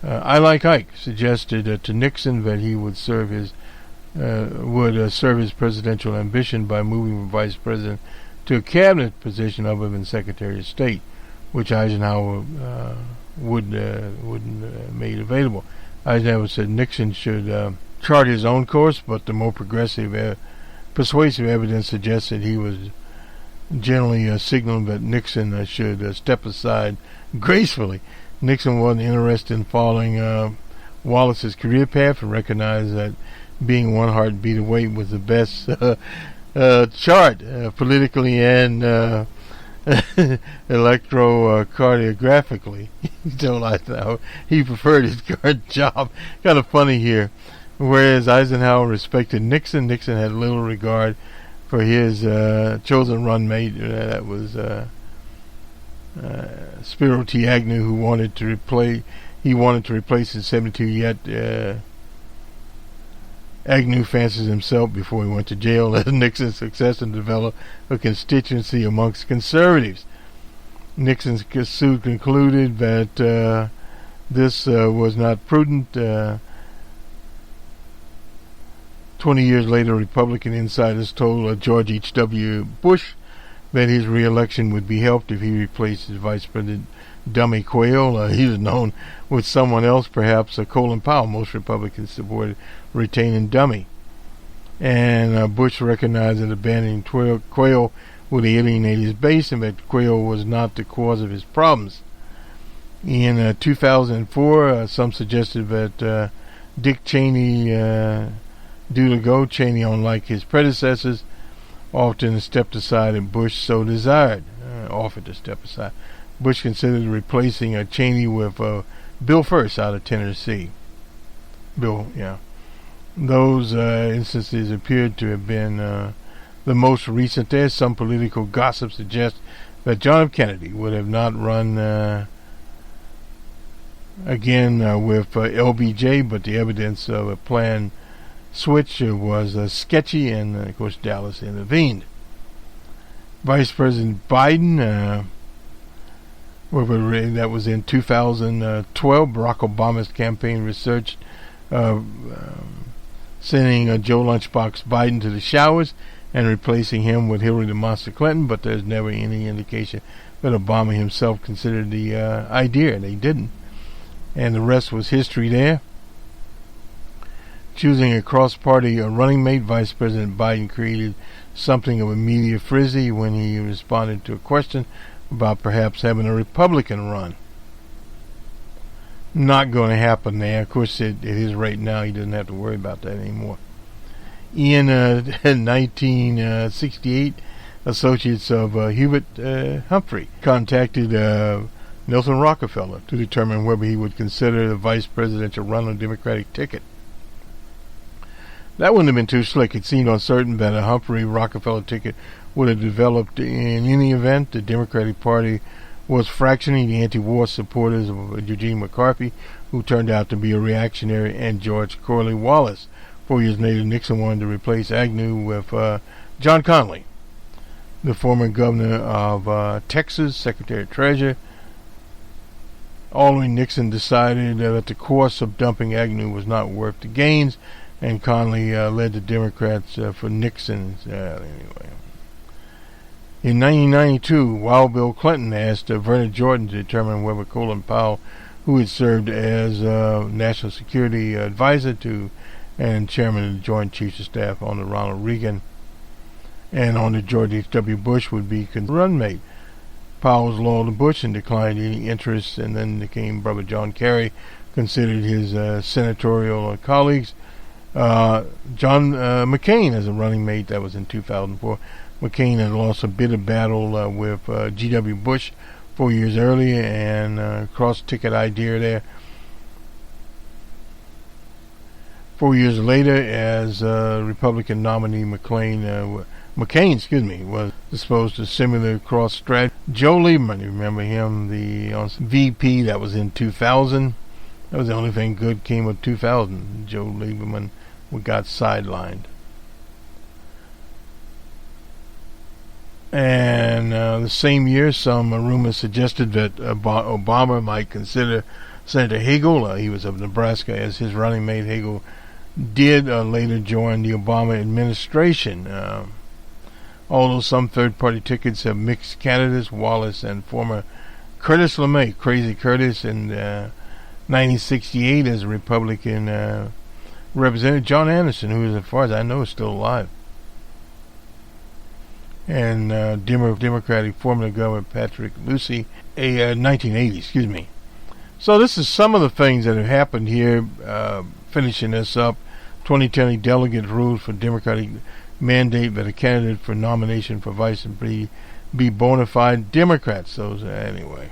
I Like Ike suggested to Nixon that he would serve his presidential ambition by moving from vice president to a cabinet position other than Secretary of State, which Eisenhower wouldn't made available. Eisenhower said Nixon should chart his own course, but the more persuasive evidence suggests that he was generally signaling that Nixon should step aside gracefully. Nixon wasn't interested in following Wallace's career path and recognized that being one heartbeat away was the best chart politically and electrocardiographically. He preferred his current job. Kind of funny here. Whereas Eisenhower respected Nixon, Nixon had little regard for his chosen run mate. That was Spiro T. Agnew, who wanted to replace in 72, yet Agnew fancies himself before he went to jail as Nixon's successor and developed a constituency amongst conservatives. Nixon's suit concluded that this was not prudent. 20 years later, Republican insiders told George H.W. Bush that his re-election would be helped if he replaced his vice president, Dummy Quayle. He was known with someone else, perhaps Colin Powell. Most Republicans supported retaining Dummy. And Bush recognized that abandoning Quayle would alienate his base, and that Quayle was not the cause of his problems. In 2004, some suggested that Dick Cheney due to go. Cheney, unlike his predecessors, often stepped aside, and Bush so desired, offered to step aside. Bush considered replacing Cheney with Bill First out of Tennessee. Those instances appeared to have been the most recent. There's some political gossip suggests that John F. Kennedy would have not run again with LBJ, but the evidence of a planned switch was sketchy, and of course Dallas intervened. Vice President Biden, that was in 2012, Barack Obama's campaign research sending Joe Lunchbox Biden to the showers and replacing him with Hillary the Monster Clinton, but there's never any indication that Obama himself considered the idea. They didn't. And the rest was history there. Choosing a cross-party running mate, Vice President Biden created something of a media frenzy when he responded to a question about perhaps having a Republican run. Not going to happen there. Of course, it is right now. He doesn't have to worry about that anymore. In 1968, associates of Hubert Humphrey contacted Nelson Rockefeller to determine whether he would consider the vice presidential run on the Democratic ticket. That wouldn't have been too slick. It seemed uncertain that a Humphrey-Rockefeller ticket would have developed in any event. The Democratic Party was fractioning the anti-war supporters of Eugene McCarthy, who turned out to be a reactionary, and George Corley-Wallace. 4 years later, Nixon wanted to replace Agnew with John Connally, the former governor of Texas, Secretary of Treasury. Ultimately, Nixon decided that the course of dumping Agnew was not worth the gains, and Connally led the Democrats for Nixon. Anyway. In 1992, Wild Bill Clinton asked Vernon Jordan to determine whether Colin Powell, who had served as National Security Advisor to and Chairman of the Joint Chiefs of Staff under Ronald Reagan and under George H.W. Bush, would be run mate. Powell was loyal to Bush and declined any interest, and then came Brother John Kerry, considered his senatorial colleagues. John McCain as a running mate. That was in 2004. McCain had lost a bitter battle with G.W. Bush 4 years earlier, and cross-ticket idea there. 4 years later, as Republican nominee McCain was disposed to similar cross-strategy. Joe Lieberman, you remember him, the VP, that was in 2000. That was the only thing good came of 2000. Joe Lieberman got sidelined. And the same year, some rumors suggested that Obama might consider Senator Hagel, he was of Nebraska, as his running mate. Hagel did later join the Obama administration. Although some third-party tickets have mixed candidates, Wallace and former Curtis LeMay, Crazy Curtis, in 1968 as a Republican representative, John Anderson, who, as far as I know, is still alive, and Democratic former Governor Patrick Lucey, 1980, So this is some of the things that have happened here. Finishing this up, 2020 delegate ruled for Democratic mandate that a candidate for nomination for vice be bona fide Democrats. So anyway.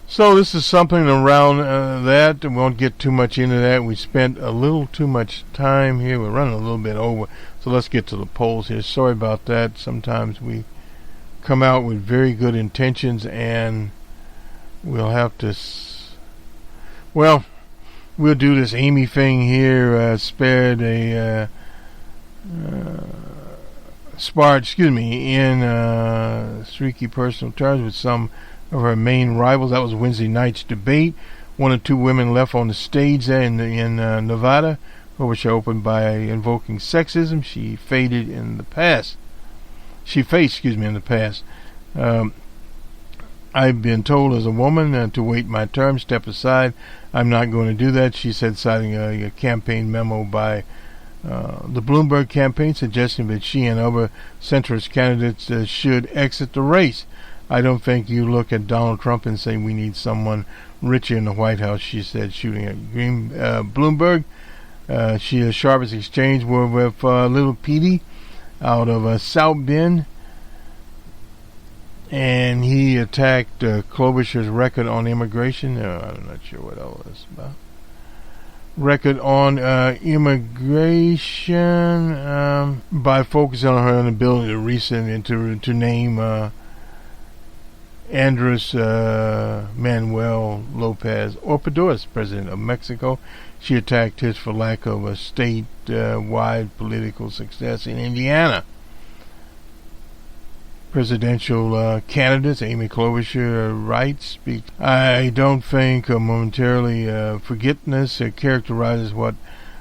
So this is something around that. We won't get too much into that. We spent a little too much time here. We're running a little bit over. So let's get to the polls here. Sorry about that. Sometimes we come out with very good intentions, and we'll have to... we'll do this Amy thing here. Spared in streaky personal terms with some of her main rivals. That was Wednesday night's debate. One or two women left on the stage there in Nevada, which opened by invoking sexism. She faced in the past. I've been told as a woman to wait my turn, step aside. I'm not going to do that, she said, citing a campaign memo by The Bloomberg campaign suggesting that she and other centrist candidates should exit the race. I don't think you look at Donald Trump and say we need someone richer in the White House, she said, shooting at Bloomberg. She has sharpest exchange with Little Petey out of South Bend. And he attacked Klobuchar's record on immigration. I'm not sure what that was about. Record on immigration by focusing on her inability to rescind and to name Andres Manuel Lopez Obrador, president of Mexico. She attacked his for lack of a statewide political success in Indiana. Presidential candidates, Amy Klobuchar writes, I don't think momentarily forgetfulness characterizes what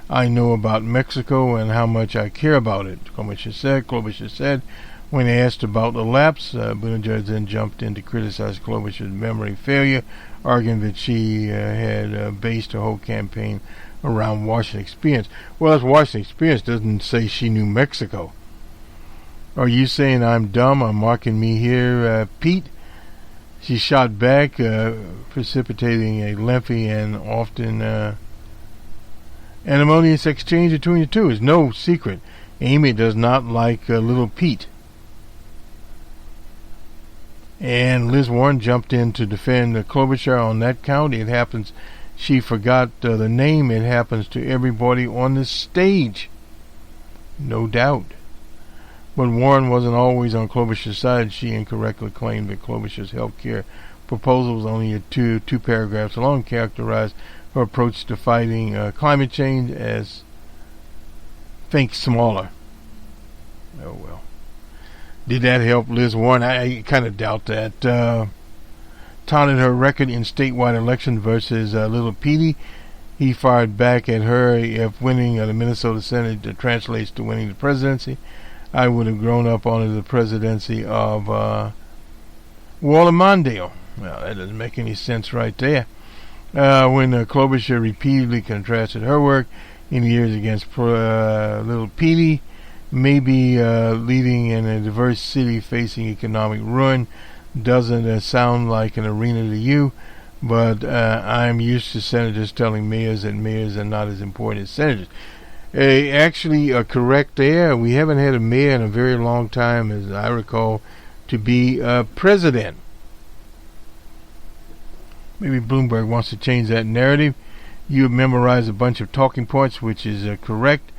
I know about Mexico and how much I care about it, Klobuchar said. When asked about the lapse, Buttigieg then jumped in to criticize Klobuchar's memory failure, arguing that she had based her whole campaign around Washington experience. Well, that's Washington experience doesn't say she knew Mexico. Are you saying I'm dumb or marking me here, Pete? She shot back, precipitating a lengthy and often acrimonious exchange between the two. It's no secret. Amy does not like Little Pete. And Liz Warren jumped in to defend Klobuchar on that count. It happens she forgot the name. It happens to everybody on the stage. No doubt. But Warren wasn't always on Klobuchar's side. She incorrectly claimed that Klobuchar's health care proposal was only two paragraphs long, characterized her approach to fighting climate change as think smaller. Oh well. Did that help Liz Warren? I kind of doubt that. Taunted her record in statewide election versus Little Petey. He fired back at her. If winning the Minnesota Senate translates to winning the presidency, I would have grown up under the presidency of Walter Mondale. Well, that doesn't make any sense right there. When Klobuchar repeatedly contrasted her work in the years against Little Petey, maybe leading in a diverse city facing economic ruin doesn't sound like an arena to you, but I'm used to senators telling mayors that mayors are not as important as senators. Actually, correct there. We haven't had a mayor in a very long time, as I recall, to be president. Maybe Bloomberg wants to change that narrative. You have memorized a bunch of talking points, which is correct.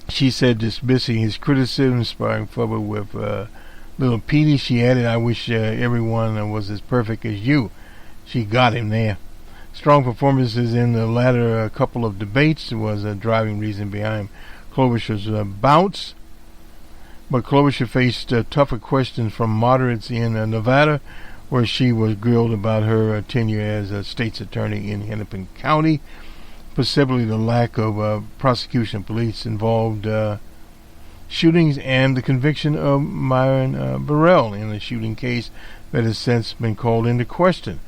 She said, dismissing his criticism, sparring trouble with Little Petey. She added, I wish everyone was as perfect as you. She got him there. Strong performances in the latter couple of debates was a driving reason behind Klobuchar's bounce. But Klobuchar faced tougher questions from moderates in Nevada, where she was grilled about her tenure as a state's attorney in Hennepin County, specifically the lack of prosecution of police-involved shootings and the conviction of Myron Burrell in a shooting case that has since been called into question.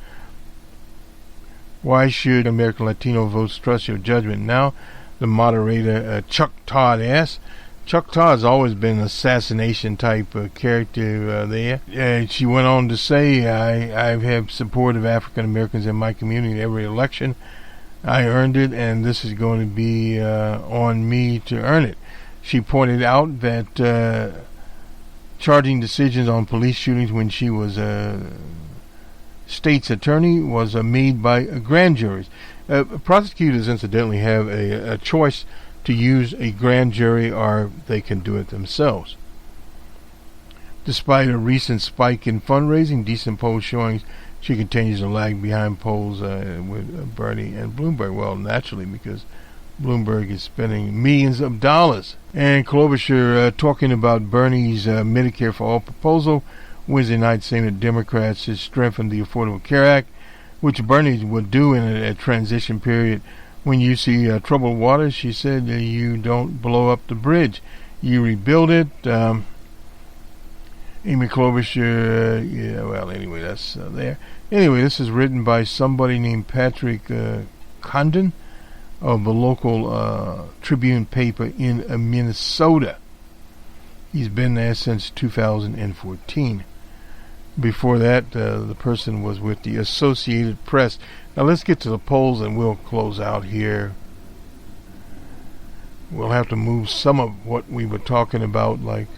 Why should American Latino votes trust your judgment now? The moderator Chuck Todd asked. Chuck Todd has always been an assassination type character there. She went on to say, I've had support of African Americans in my community in every election. I earned it, and this is going to be on me to earn it. She pointed out that charging decisions on police shootings when she was state's attorney was made by grand juries. Prosecutors, incidentally, have a choice to use a grand jury, or they can do it themselves. Despite a recent spike in fundraising, decent poll showings, she continues to lag behind polls with Bernie and Bloomberg. Well, naturally, because Bloomberg is spending millions of dollars. And Klobuchar talking about Bernie's Medicare for All proposal Wednesday night, saying that Democrats should strengthen the Affordable Care Act, which Bernie would do in a transition period. When you see troubled waters, she said, you don't blow up the bridge, you rebuild it. Amy Klobuchar, anyway, that's there. Anyway, this is written by somebody named Patrick Condon. of the local Tribune paper in Minnesota. He's been there since 2014. Before that, the person was with the Associated Press. Now let's get to the polls and we'll close out here. We'll have to move some of what we were talking about, like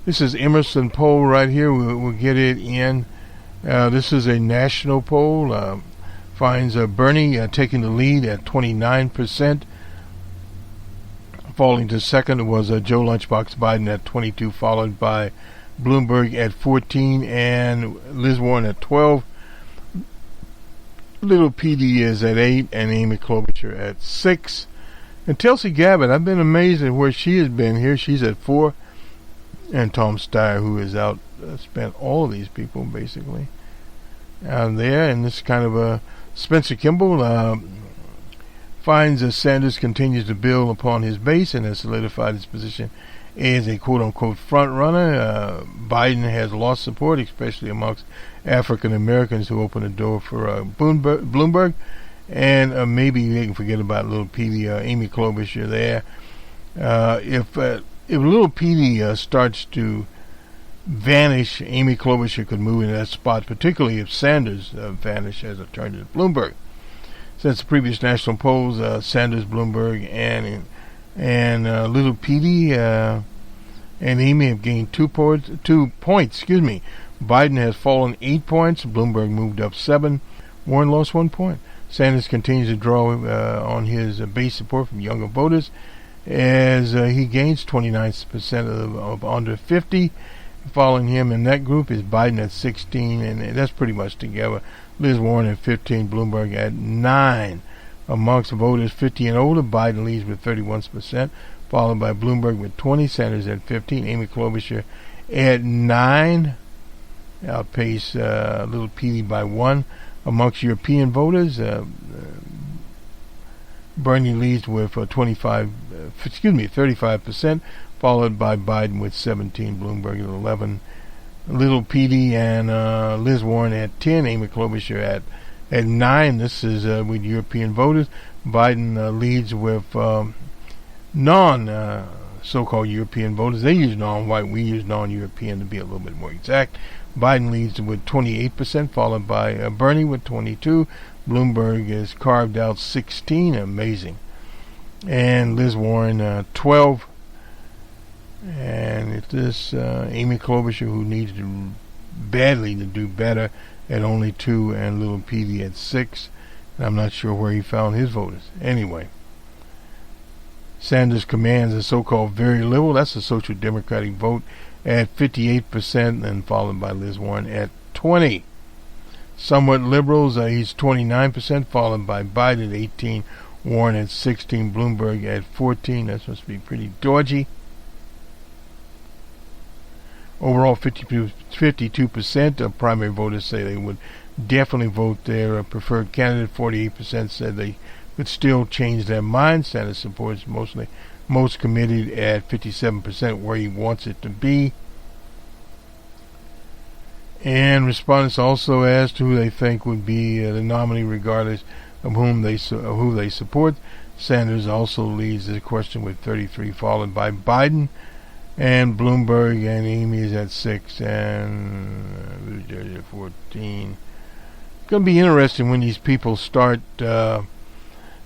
this is Emerson poll right here. We'll get it in. This is a national poll. Finds Bernie taking the lead at 29%. Falling to second was Joe Lunchbox Biden at 22, followed by Bloomberg at 14 and Liz Warren at 12. Little PD is at 8 and Amy Klobuchar at 6. And Tulsi Gabbard, I've been amazed at where she has been here. She's at 4. And Tom Steyer, who is out, spent all of these people basically there. And this kind of a Spencer Kimball finds Sanders continues to build upon his base and has solidified his position as a quote-unquote front runner. Biden has lost support, especially amongst African Americans who opened the door for Bloomberg. And maybe they can forget about little Petey, Amy Klobuchar there. If little Petey starts to vanish, Amy Klobuchar could move into that spot, particularly if Sanders vanish as a turn to Bloomberg. Since the previous national polls, Sanders, Bloomberg, and little Petey and Amy have gained 2 points. Biden has fallen 8 points. Bloomberg moved up 7. Warren lost 1 point. Sanders continues to draw on his base support from younger voters as he gains 29% of under 50. Following him in that group is Biden at 16, and that's pretty much together. Liz Warren at 15, Bloomberg at 9. Amongst voters 50 and older, Biden leads with 31%, followed by Bloomberg with 20, Sanders at 15, Amy Klobuchar at 9, outpace little Petey by 1. Amongst European voters, Bernie leads with 35%, followed by Biden with 17, Bloomberg at 11. Little Petey and Liz Warren at 10, Amy Klobuchar at 9. This is with European voters. Biden leads with so-called European voters. They use non-white, we use non-European to be a little bit more exact. Biden leads with 28%, followed by Bernie with 22. Bloomberg is carved out 16, amazing. And Liz Warren 12. And it's this Amy Klobuchar, who needs to badly to do better, at only 2, and little Petey at 6. And I'm not sure where he found his voters. Anyway, Sanders commands a so-called very liberal. That's a social democratic vote at 58%, and followed by Liz Warren at 20. Somewhat liberals, he's 29%, followed by Biden at 18, Warren at 16, Bloomberg at 14. That's supposed to be pretty dodgy. Overall, 52% of primary voters say they would definitely vote their preferred candidate. 48% said they would still change their mind. Sanders supports most committed at 57%, where he wants it to be. And respondents also asked who they think would be the nominee, regardless of who they support. Sanders also leads the question with 33, followed by Biden. And Bloomberg and Amy is at 6 and 14. It's going to be interesting when these people start.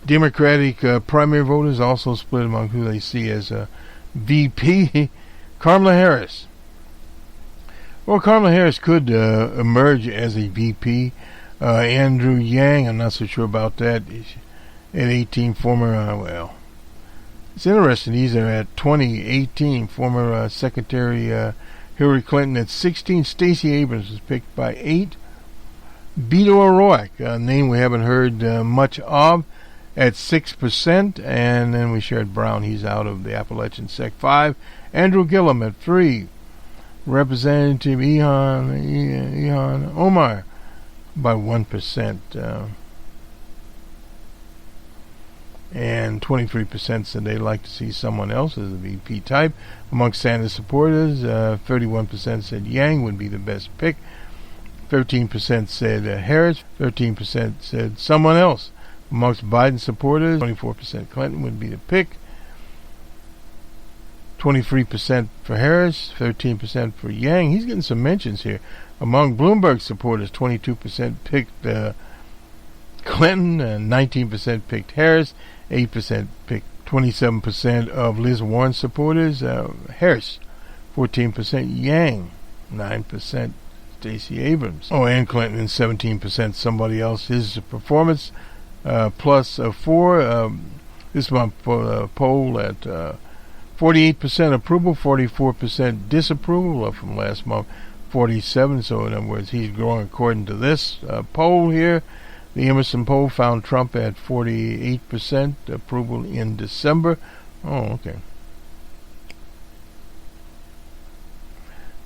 Democratic primary voters also split among who they see as VP. Kamala Harris. Well, Kamala Harris could emerge as a VP. Andrew Yang, I'm not so sure about that. At 18, former, it's interesting. These are at 2018. Former Secretary Hillary Clinton at 16. Stacey Abrams was picked by 8. Beto O'Rourke, a name we haven't heard much of, at 6%. And then we shared Brown. He's out of the Appalachian Sec 5. Andrew Gillum at 3. Representative Ilhan Omar by 1%. And 23% said they'd like to see someone else as a VP type. Among Sanders supporters, 31% said Yang would be the best pick. 13% said Harris, 13% said someone else. Amongst Biden supporters, 24% Clinton would be the pick, 23% for Harris, 13% for Yang. He's getting some mentions here. Among Bloomberg supporters, 22% picked Clinton, 19% picked Harris, 8% picked 27% of Liz Warren supporters, Harris, 14% Yang, 9% Stacey Abrams. Oh, and Clinton, and 17% somebody else. His performance plus 4. This month poll at 48% approval, 44% disapproval from last month, 47. So in other words, he's growing according to this poll here. The Emerson poll found Trump at 48% approval in December. Oh, okay.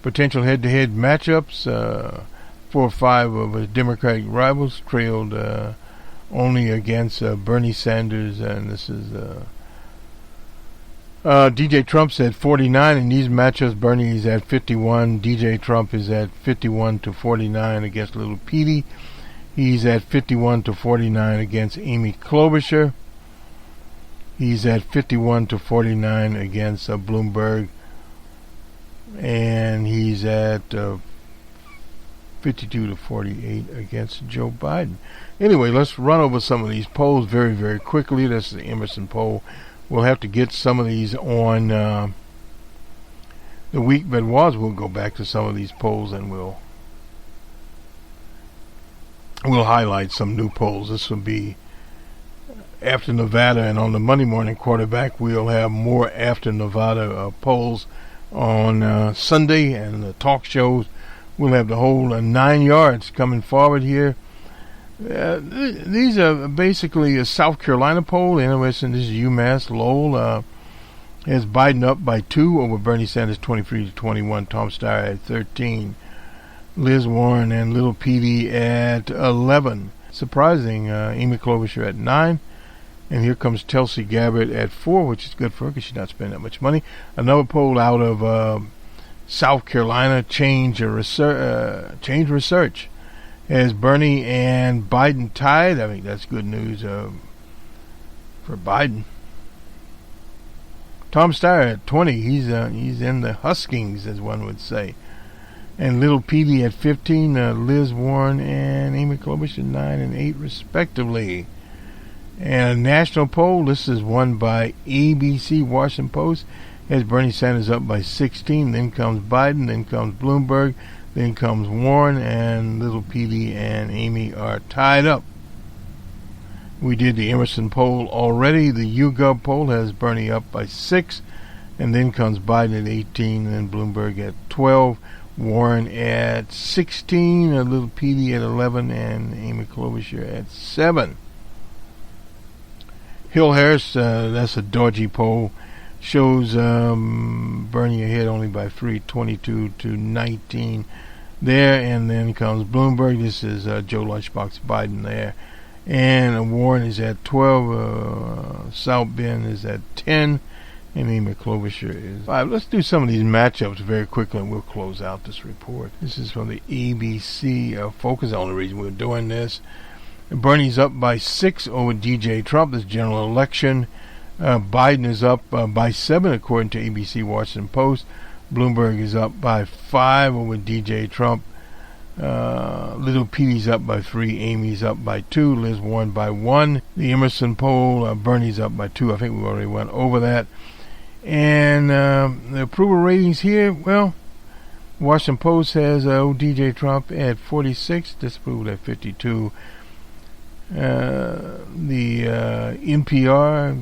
Potential head-to-head matchups. 4 or 5 of his Democratic rivals trailed only against Bernie Sanders, and this is DJ Trump's at 49. In these matchups, Bernie is at 51. DJ Trump is at 51 to 49 against Little Petey. He's at 51 to 49 against Amy Klobuchar. He's at 51 to 49 against Bloomberg. And he's at 52 to 48 against Joe Biden. Anyway, let's run over some of these polls very, very quickly. This is the Emerson poll. We'll have to get some of these on the week that was. We'll go back to some of these polls and we'll highlight some new polls. This will be after Nevada, and on the Monday morning quarterback, we'll have more after Nevada polls on Sunday, and the talk shows. We'll have the whole 9 yards coming forward here. These are basically a South Carolina poll. Interesting. This is UMass. Lowell has Biden up by 2 over Bernie Sanders, 23 to 21. Tom Steyer at 13. Liz Warren and Little Petey at 11. Surprising, Amy Klobuchar at 9. And here comes Tulsi Gabbard at 4, which is good for her because she's not spending that much money. Another poll out of South Carolina, Change Research, has Bernie and Biden tied. I think that's good news for Biden. Tom Steyer at 20. He's in the Huskings, as one would say. And Little Petey at 15. Liz Warren and Amy Klobuchar 9 and 8 respectively. And a national poll. This is one by ABC Washington Post. Has Bernie Sanders up by 16. Then comes Biden. Then comes Bloomberg. Then comes Warren, and Little Petey and Amy are tied up. We did the Emerson poll already. The YouGov poll has Bernie up by 6. And then comes Biden at 18. And then Bloomberg at 12. Warren at 16. Little Petey at 11. And Amy Klobuchar at 7. Hill Harris, that's a dodgy poll, shows Bernie ahead only by 3, 22 to 19 there, and then comes Bloomberg. This is Joe Lunchbox Biden there, and Warren is at 12, South Bend is at 10, and Amy Klobuchar is 5. Let's do some of these matchups very quickly, and we'll close out this report. This is from the ABC Focus. The only reason we're doing this. Bernie's up by 6 over DJ Trump, this general election. Biden is up by 7, according to ABC Washington Post. Bloomberg is up by 5 over DJ Trump. Little Petey's up by 3. Amy's up by 2. Liz Warren by 1. The Emerson poll, Bernie's up by 2. I think we already went over that. And the approval ratings here, well, Washington Post has DJ Trump at 46, disapproval at 52. The NPR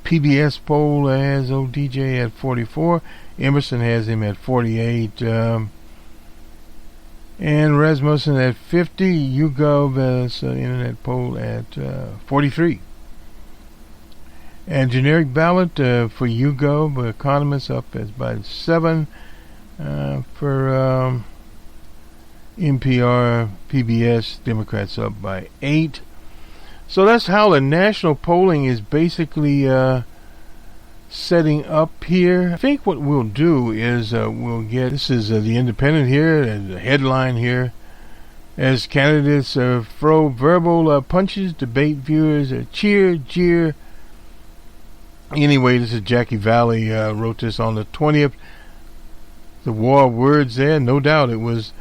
PBS poll has DJ at 44. Emerson has him at 48. And Rasmussen at 50. YouGov has internet poll at 43. And generic ballot for YouGov, economists up as by 7. For NPR, PBS, Democrats up by 8. So that's how the national polling is basically setting up here. I think what we'll do is we'll get, this is the Independent here, and the headline here, as candidates throw verbal punches, debate viewers cheer, jeer. Anyway, this is Jackie Valley wrote this on the 20th. The war of words there, no doubt. It was,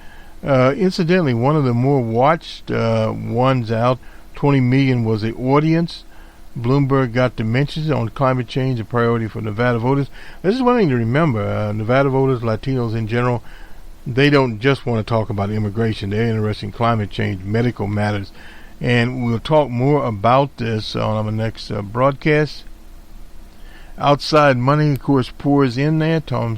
incidentally, one of the more watched ones out. 20 million was the audience. Bloomberg got dimensions on climate change, a priority for Nevada voters. This is one thing to remember. Nevada voters, Latinos in general, they don't just want to talk about immigration. They're interested in climate change, medical matters. And we'll talk more about this on our next broadcast. Outside money, of course, pours in there. Tom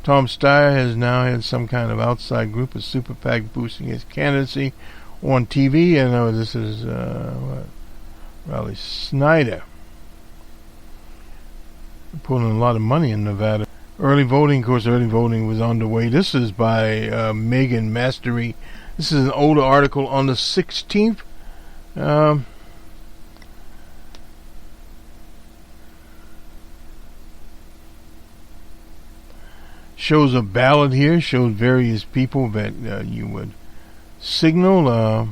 Steyer has now had some kind of outside group of super PAC boosting his candidacy on TV. And this is Riley Snyder pulling a lot of money in Nevada. Early voting, of course, was underway. This is by Megan Mastery. This is an older article on the 16th. Shows a ballot here, shows various people that you would signal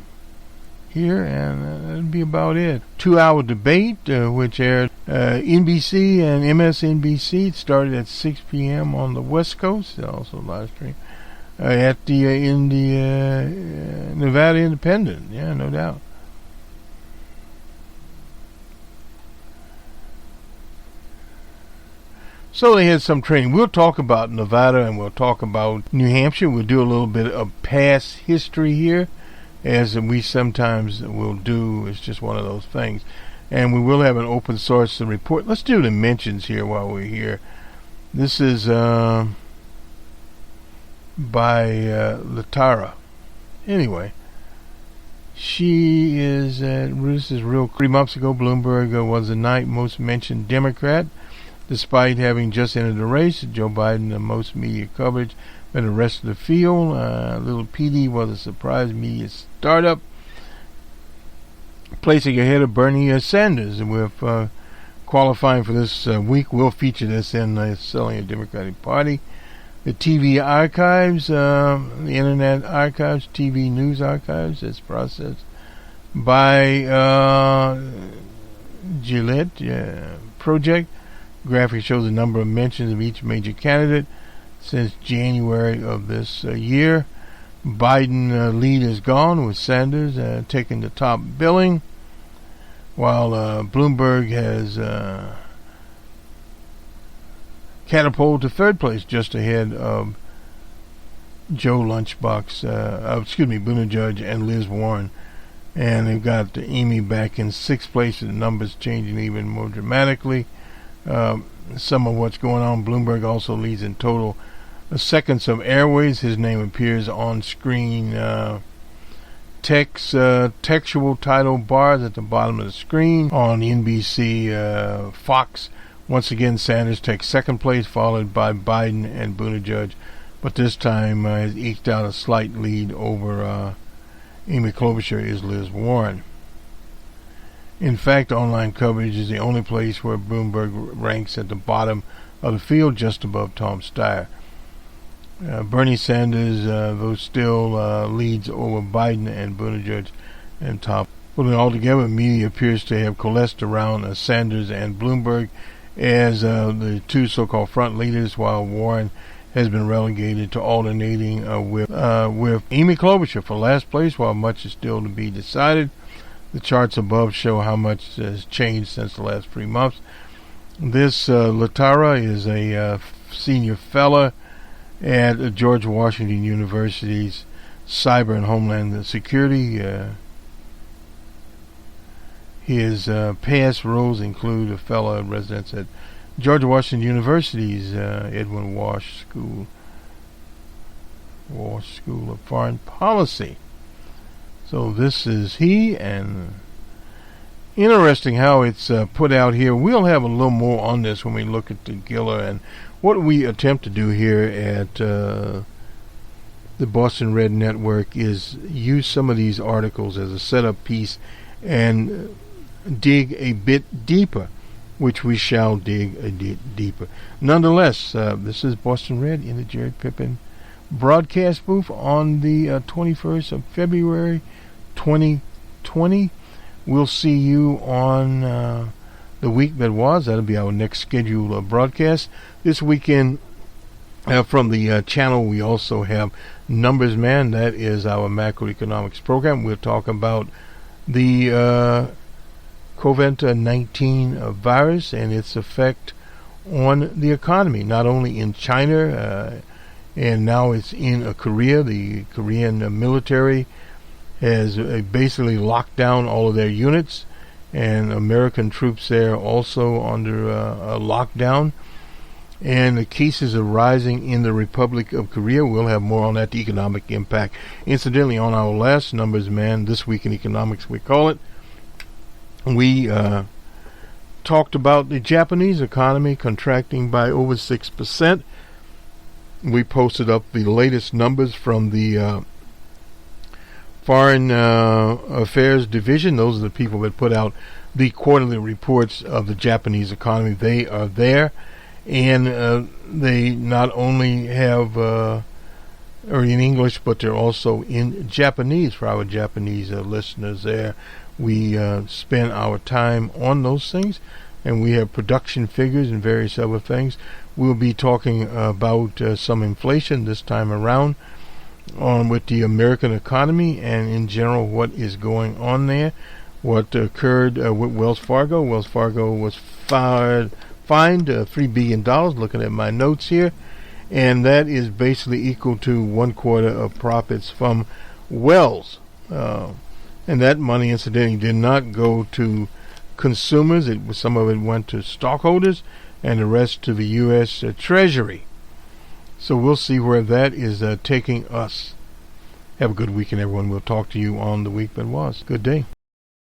here, and that'd be about it. 2-hour debate, which aired NBC and MSNBC. It started at 6 p.m. on the West Coast, also live stream at the Nevada Independent. Yeah, no doubt. So they had some training. We'll talk about Nevada and we'll talk about New Hampshire. We'll do a little bit of past history here, as we sometimes will do. It's just one of those things. And we will have an open source report. Let's do the mentions here while we're here. This is by Latara. Anyway, she is this is real. 3 months ago, Bloomberg was the ninth most mentioned Democrat. Despite having just entered the race, Joe Biden the most media coverage than the rest of the field. Little PD was a surprise media startup, placing ahead of Bernie Sanders. And with qualifying for this week, we'll feature this in Selling a Democratic Party. The TV archives, the Internet archives, TV news archives, it's processed by Gillette Project. Graphic shows the number of mentions of each major candidate since January of this year. Biden lead is gone, with Sanders taking the top billing, while Bloomberg has catapulted to third place, just ahead of Joe Buttigieg and Liz Warren. And they've got Amy back in sixth place, and the numbers changing even more dramatically. Some of what's going on. Bloomberg also leads in total seconds of airways. His name appears on screen textual title bars at the bottom of the screen. On NBC Fox, once again Sanders takes second place, followed by Biden and Buttigieg, but this time has eked out a slight lead over Amy Klobuchar is Liz Warren. In fact, online coverage is the only place where Bloomberg ranks at the bottom of the field, just above Tom Steyer. Bernie Sanders, though, still leads over Biden and Buttigieg and top. Putting it all together, media appears to have coalesced around Sanders and Bloomberg as the two so-called front leaders, while Warren has been relegated to alternating with Amy Klobuchar for last place, while much is still to be decided. The charts above show how much has changed since the last 3 months. This Latara is a senior fellow at George Washington University's Cyber and Homeland Security. His past roles include a fellow residence at George Washington University's Edwin Walsh School of Foreign Policy. So this is he, and interesting how it's put out here. We'll have a little more on this when we look at the Giller, and what we attempt to do here at the Boston Red Network is use some of these articles as a setup piece and dig a bit deeper which we shall dig deeper. Nonetheless, this is Boston Red in the Jared Pippin broadcast booth on the 21st of February 2020. We'll see you on the week that was. That'll be our next scheduled broadcast. This weekend from the channel, we also have Numbers Man. That is our macroeconomics program. We'll talk about the COVID-19 virus and its effect on the economy, not only in China, and now it's in Korea. The Korean military has basically locked down all of their units, and American troops there also under a lockdown. And the cases are rising in the Republic of Korea. We'll have more on that, the economic impact. Incidentally, on our last Numbers Man, This Week in Economics, we call it, we talked about the Japanese economy contracting by over 6%. We posted up the latest numbers from the Foreign Affairs Division. Those are the people that put out the quarterly reports of the Japanese economy. They are there. And they not only have are in English, but they're also in Japanese for our Japanese listeners there. We spend our time on those things, and we have production figures and various other things. We'll be talking about some inflation this time around with the American economy and in general what is going on there, what occurred with Wells Fargo. Wells Fargo was fined $3 billion, looking at my notes here, and that is basically equal to 1/4 of profits from Wells. And that money, incidentally, did not go to consumers. Some of it went to stockholders, and the rest to the U.S. Treasury. So we'll see where that is taking us. Have a good weekend, everyone. We'll talk to you on the week that was. Good day.